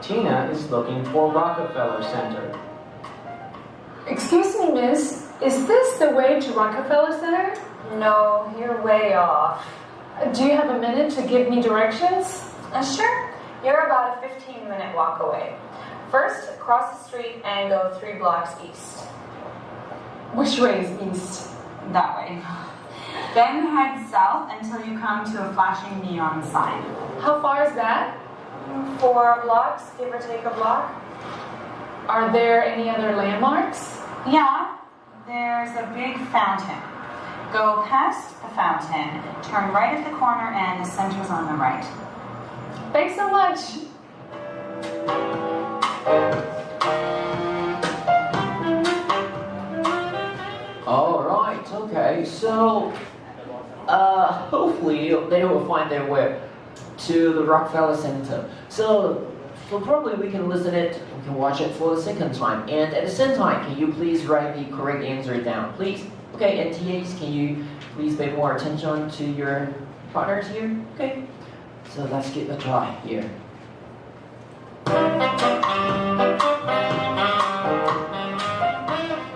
Tina is looking for Rockefeller Center.
Excuse me, miss. Is this the way to Rockefeller Center?
No, you're way off.
Do you have a minute to give me directions?
Sure. You're about a 15-minute walk away. First, cross the street and go 3 blocks east.
Which way is east?
That way. Then head south until you come to a flashing neon sign.
How far is that?
4 blocks, give or take a block.
Are there any other landmarks?
Yeah, there's a big fountain. Go past the fountain, turn right at the corner, and the center's on the right.
Thanks so much.
All right, okay. So hopefully they will find their way to the Rockefeller Center. So probably we can we can watch it for the second time. And at the same time, can you please write the correct answer down, please? Okay, and TAs, can you please pay more attention to your partners here? Okay, so let's give it a try here.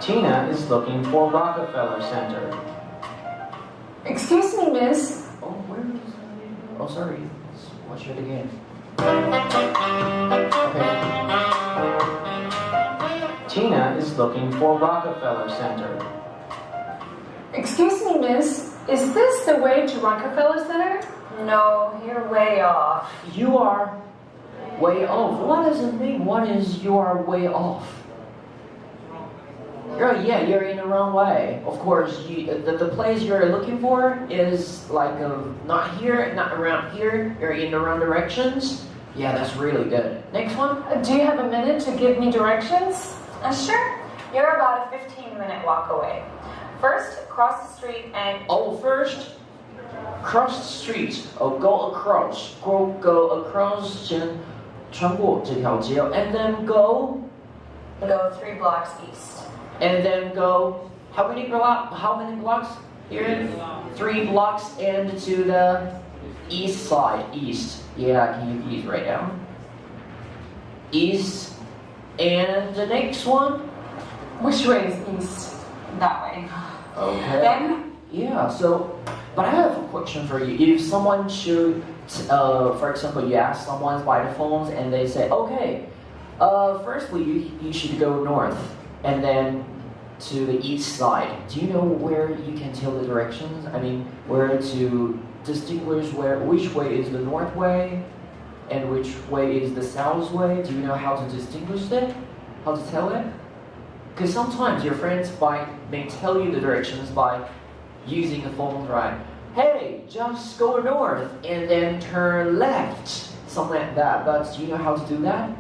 Tina is looking for Rockefeller Center.
Excuse me, miss.
Oh, where is that? Oh, sorry. Let's watch it again. Okay.
Tina is looking for Rockefeller Center.
Excuse me, miss. Is this the way to Rockefeller Center?
No, you're way off.
You are way off. What does it mean? What is you are way off? Yeah, you're in the wrong way. Of course, the place you're looking for is like not here, not around here. You're in the wrong directions. Yeah, that's really good. Next one.
Do you have a minute to give me directions?
Sure. You're about a 15-minute walk away. First, cross the street and...
First, cross the street. Go across. Go across 先穿过这条街 and then go
3 blocks east.
And then go, how many blocks here? 3 blocks and to the east side, east. Yeah, can you please write down? East. And the next one?
Which way is east?
That way.
Okay.
Then,
yeah, so, but I have a question for you. If someone should, for example, you ask someone by the phones and they say, okay, firstly, you should go north. And then to the east side. Do you know where you can tell the directions? I mean, where to distinguish which way is the north way and which way is the south way? Do you know how to distinguish it? How to tell it? Because sometimes your friends may tell you the directions by using the phone, right? Hey, just go north and then turn left. Something like that. But do you know how to do that?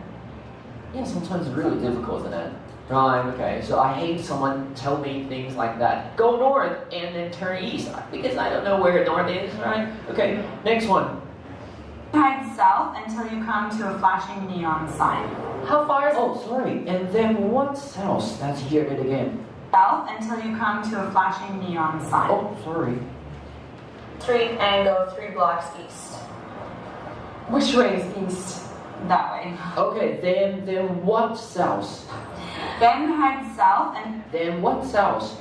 Yeah, sometimes it's really difficult, isn't it? Right, okay, so I hate someone tell me things like that. Go north and then turn east, because I don't know where north is, right? Okay, next one.
head south until you come to a flashing neon sign.
How far is it?
Oh, sorry, and then what south? Let's hear it again.
South until you come to a flashing neon sign.
Oh, sorry.
3 and go 3 blocks east.
Which way is east?
That way.
Okay, then what south?
Then head south and...
Then what south?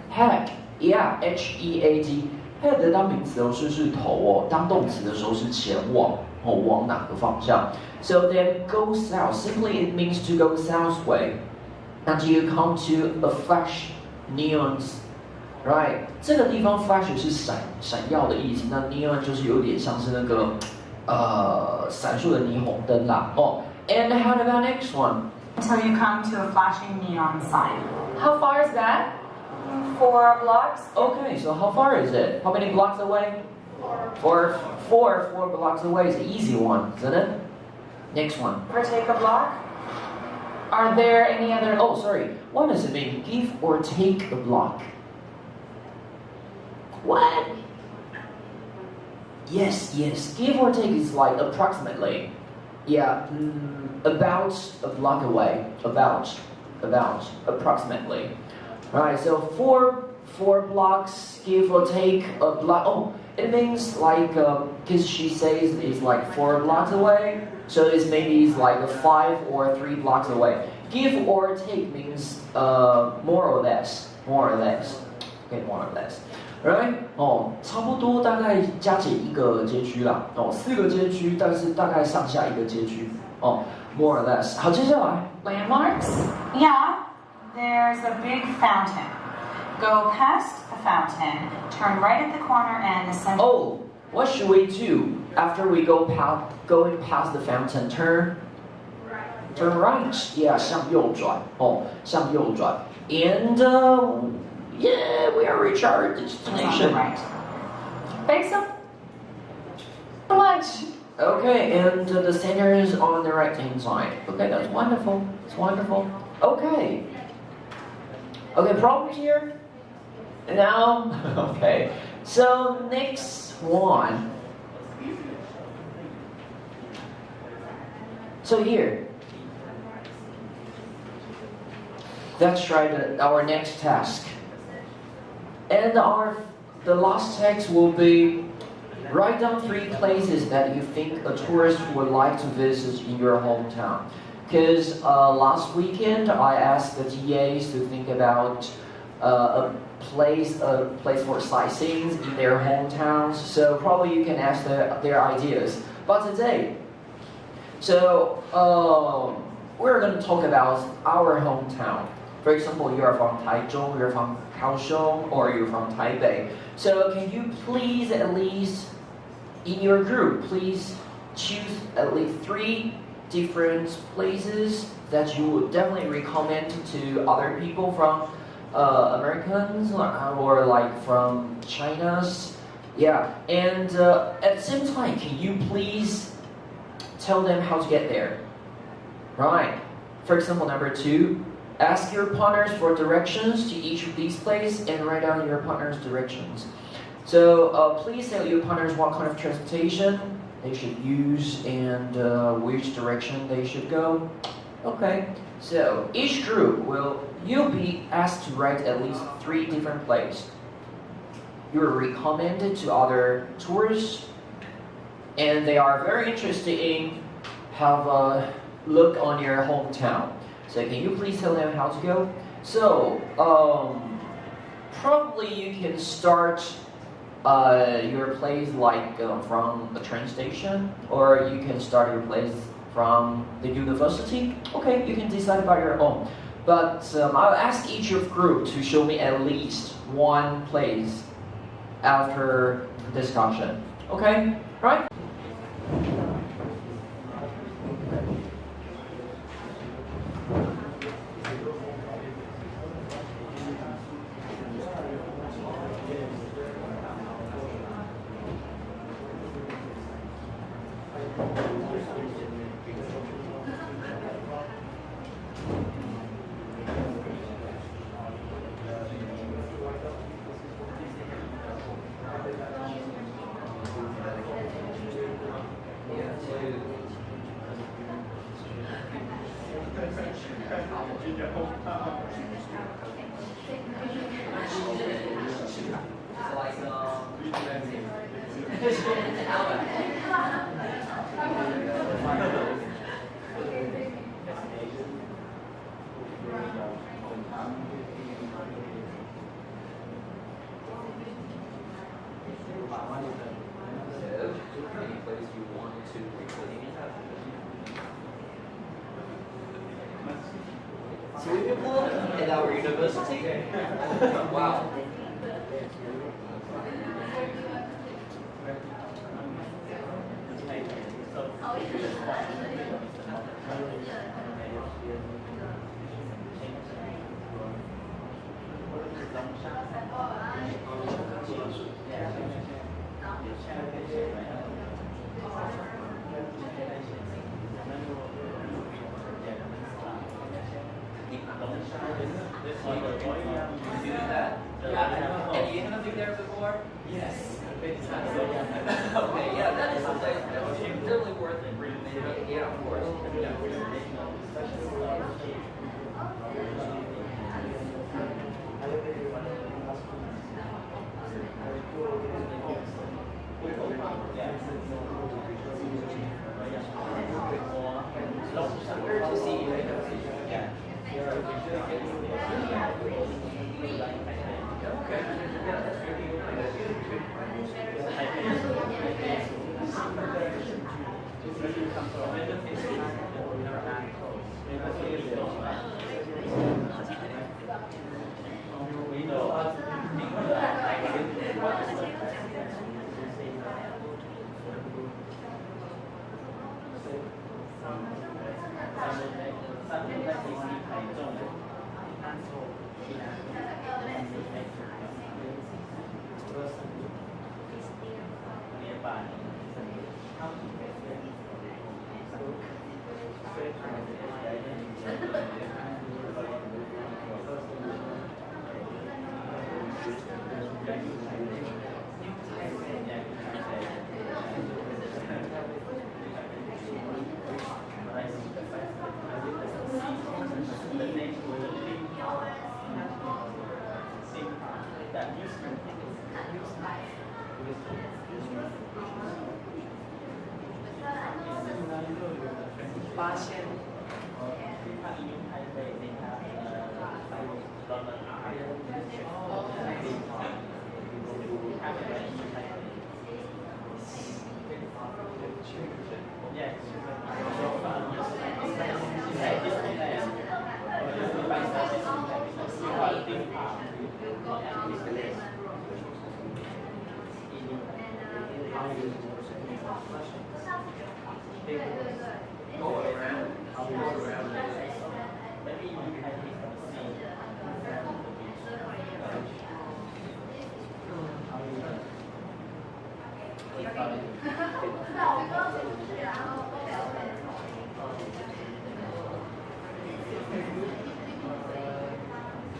Head, yeah, H-E-A-D. Head 当名词的时候是头哦，当动词的时候是前往哦，往哪个方向 ？So then go south. Simply it means to go south way. Until you come to a flash neons, right? 这个地方 flash 是闪耀的意思，那 neon 就是有点像是那个闪烁的霓虹灯啦哦。And how about next one?
Until you come to a flashing neon sign.
How far is that?
4 blocks.
Okay, so how far is it? How many blocks away? 4 blocks away is an easy one, isn't it? Next one.
Take a block.
Are there any other...
Oh, sorry. What does it mean? Give or take a block. What? Yes. Give or take is like approximately. Yeah, about a block away. About, approximately. Alright, so 4 blocks, give or take a block. Oh, it means like, because she says it's like 4 blocks away, so it's maybe like 5 or 3 blocks away. Give or take means more or less. Okay, more or less. Right? 哦，差不多大概加减1个街区啦。哦，4个街区，但是大概上下1个街区。哦 ，more or less。好，接下来
Landmarks?
Yeah, there's a big fountain. Go past the fountain, turn right at the corner and the center.
Oh, what should we do after we going past the fountain? Turn right. Yeah, 向右转。哦，向右转。And yeah, we are reach our destination.
Right.
Thanks so much.
Okay, and the center is on the right-hand side. Okay, that's wonderful. It's wonderful. Okay. Okay, problem here? Now? Okay. So, next one. So here. Let's try our next task. And the last text will be write down 3 places that you think a tourist would like to visit in your hometown. Because last weekend I asked the TAs to think about a place for sightseeing in their hometowns. So probably you can ask their ideas. But today, so we're going to talk about our hometown. For example, you are from Taichung, you're from Kaohsiung, or you're from Taipei. So can you please at least, in your group, please choose at least 3 different places that you would definitely recommend to other people from Americans or like from China's. Yeah, and at the same time, can you please tell them how to get there? Right. For example, number 2, ask your partners for directions to each of these places and write down your partner's directions. So please tell your partners what kind of transportation they should use and which direction they should go. Okay, so each group you'll be asked to write at least 3 different places. You're recommended to other tourists, and they are very interested in have a look on your hometown. So can you please tell them how to go? So probably you can start your place like from a train station, or you can start your place from the university. Okay, you can decide by your own. But I'll ask each of group to show me at least 1 place after the discussion. Okay, right? Swimming pool at our university? Wow. And you haven't been there before? Yes. Okay, yeah, that is really worth it. Yeah, of course. Where to see you? Yeah.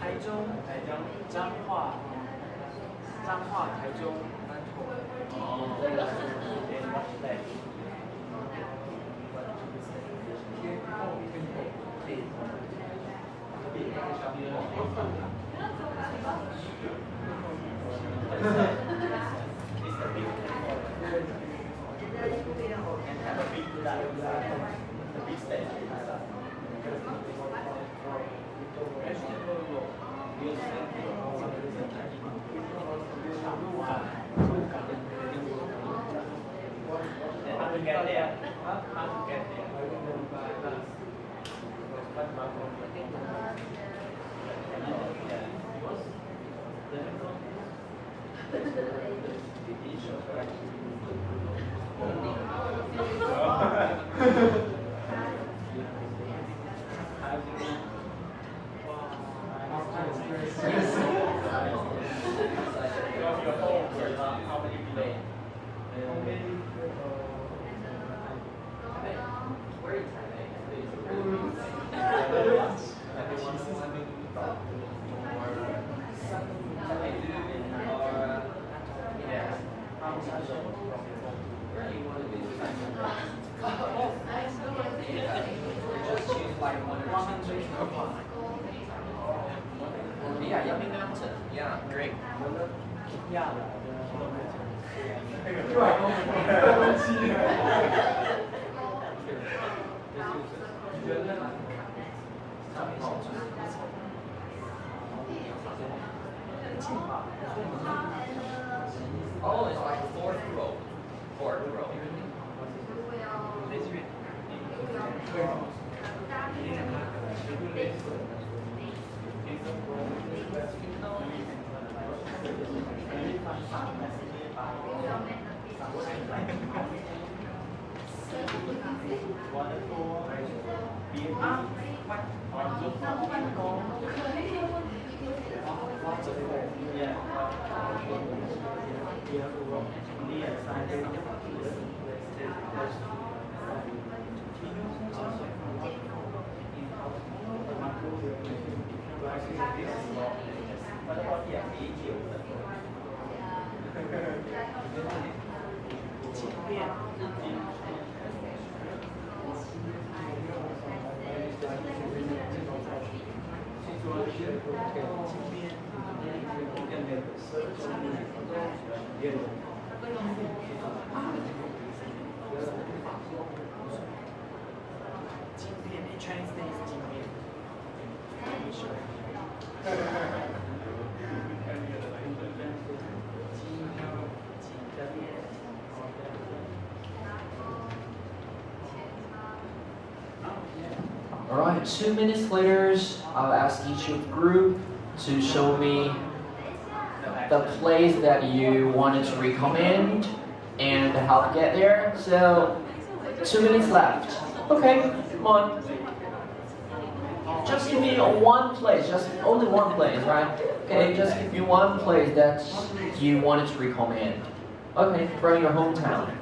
台中、彰化、台中、南投。
Yeah, Yummy Mountain. Yeah, great. Oh, it's like fourth row. Fourth row. Alright, 2 minutes later, I'll ask each of the group to show me the place that you wanted to recommend and how to get there. So, 2 minutes left. Okay, come on. Just give me one place, just only one place, right? Okay, just give me one place that you wanted to recommend. Okay, from your hometown.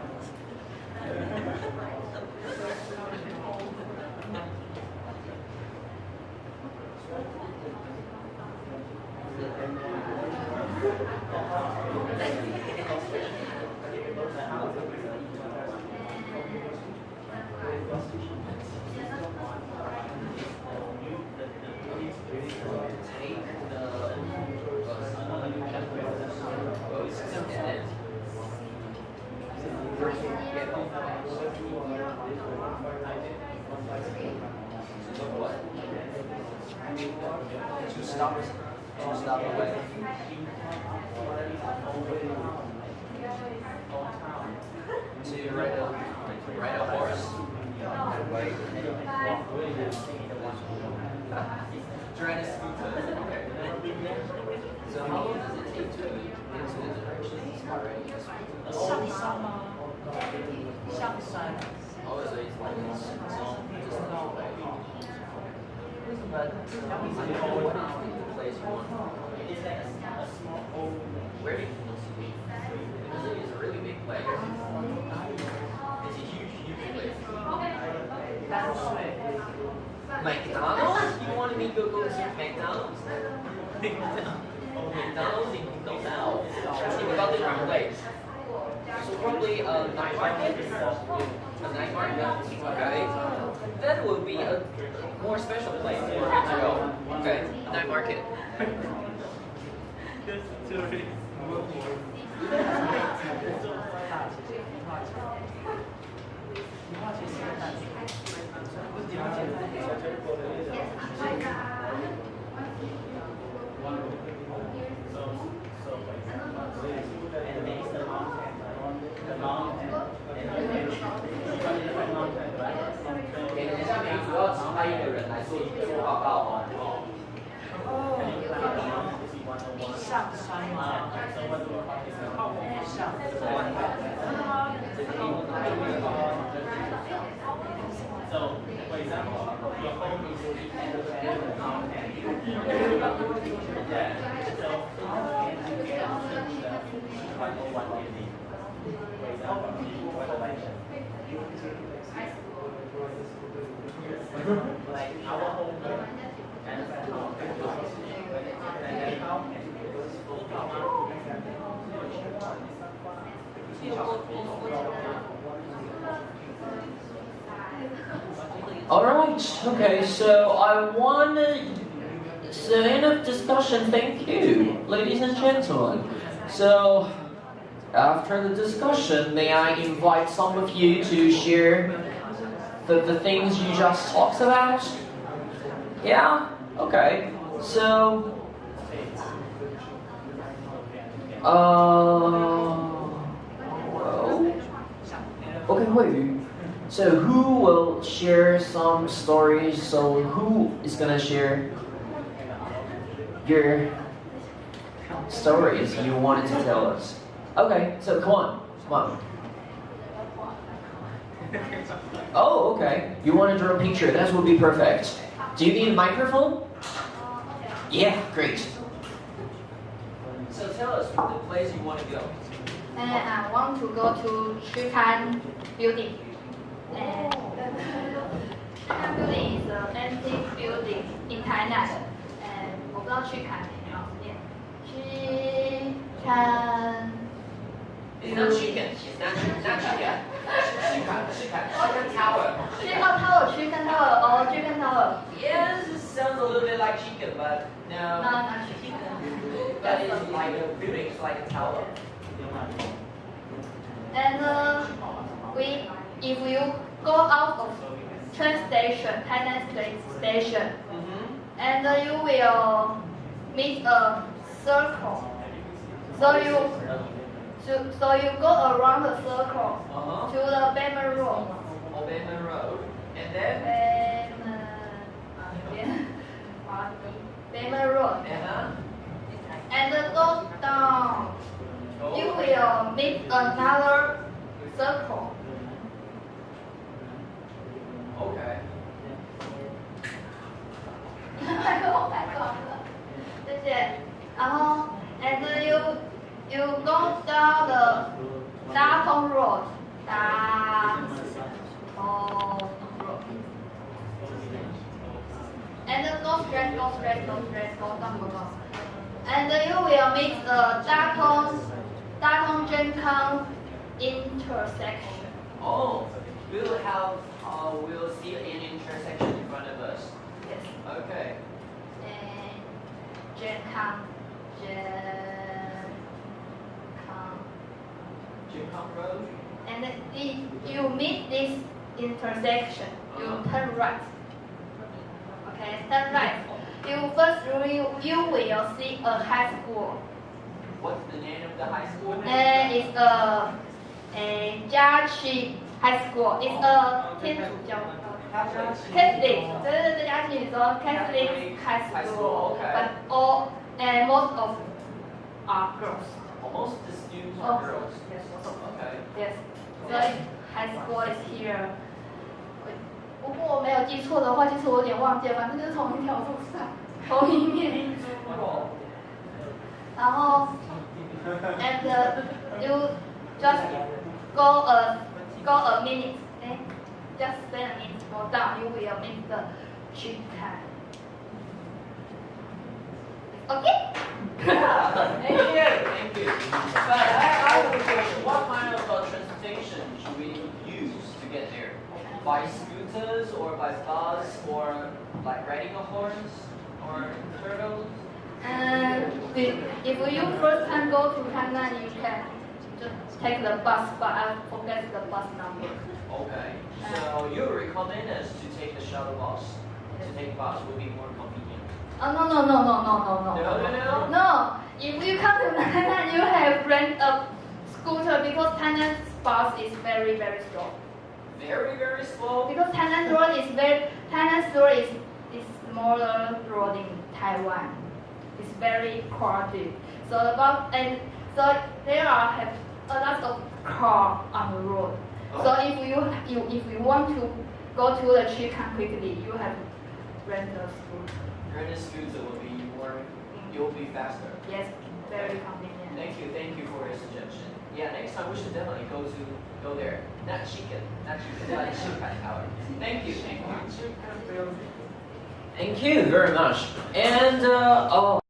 Two stop away. To ride a horse. So how long does it take to get to the directions already?
向山吗？向山。
Oh, so it's like it's just no way. But what is the place you want?
It's like a small hole.
Where do you want to be? Because it is a really big place. It's a huge place.
淡水。
McDonald's? You wanted me to go to McDonald's? McDonald's in Donau. Think about the different place. So probably a night market. A night market. Okay. That would be a more special place for me to go. Okay. Night market.
So, for example, your home is at the end of the mountain. Yeah. So, how can you get to the 101 building? For example, for the mention. Like our home and then how can you go to
Alright, okay, so I want so end of discussion, thank you, ladies and gentlemen. So, after the discussion, may I invite some of you to share the things you just talked about? Yeah? Okay, so, well, okay, wait. So who will share some stories? So who is gonna share your stories you wanted to tell us? Okay, so come on. Oh, okay. You want to draw a picture? That would be perfect. Do you need a microphone? Yeah, great. So tell us the place you want to go.
I want to go to Chikan building. And Chikan building is an antique building in Thailand. And 我不知道Chikan很好念。Chikan.
It's not chicken. It's not chicken. Chicken tower.
Chicken tower. Oh, Chicken tower.
Yes, it sounds a little bit like chicken, but no.
No, not chicken.
But it's like a building. It's like a tower.
And if you go out of train station, Thailand station, and you will meet a circle. So you go around the circle to the Bama Road.
Bama Road. And then?
Bama Road. And go down. You will meet another circle.
Okay.
谢谢。然后 and you go down the Datong Road. And go straight, go down. And you will meet the Datong Jenkang intersection.
Oh, we'll see an intersection in front of us.
Yes.
Okay.
And Jenkang
Road.
And if you meet this intersection, you turn right. Okay, turn right. You will see a high school.
What's the name of the high school?
And it's a Jiaqi high school. It's a 天主教 Catholic. 就是这家是说 Catholic high school, but all and most of are girls.
Most of the students are girls.
Yes.
Okay.
Yes. So high school is here. 如果我没有记错的话，其实我有点忘记了，反正就是同一条路上，同一面。然后 and you just go a minute, okay? Just spend a minute, go down, you will meet the chicken. Okay?
Thank you. But I have a question. What kind of transportation should we use to get there? By scooters or by bus or like riding a horse or turtles?
If you first time go to Tainan, you can just take the bus, but I forget the bus number.
Okay. So you recommend us to take the shuttle bus. To take bus will be more convenient.
Oh no.
No.
If you come to Tainan, you have rent a scooter because Tainan's bus is very slow.
Very slow.
Because Tainan's road is smaller road in Taiwan. It's very crowded. So there have a lot of car on the road.
Oh.
So if you want to go to the chicken quickly, you have to rent a scooter.
Rent a scooter you'll be faster.
Yes, very convenient.
Thank you for your suggestion. Yeah, next time we should definitely go there. Not chicken, like chicken tower. Thank you. Thank you very much. And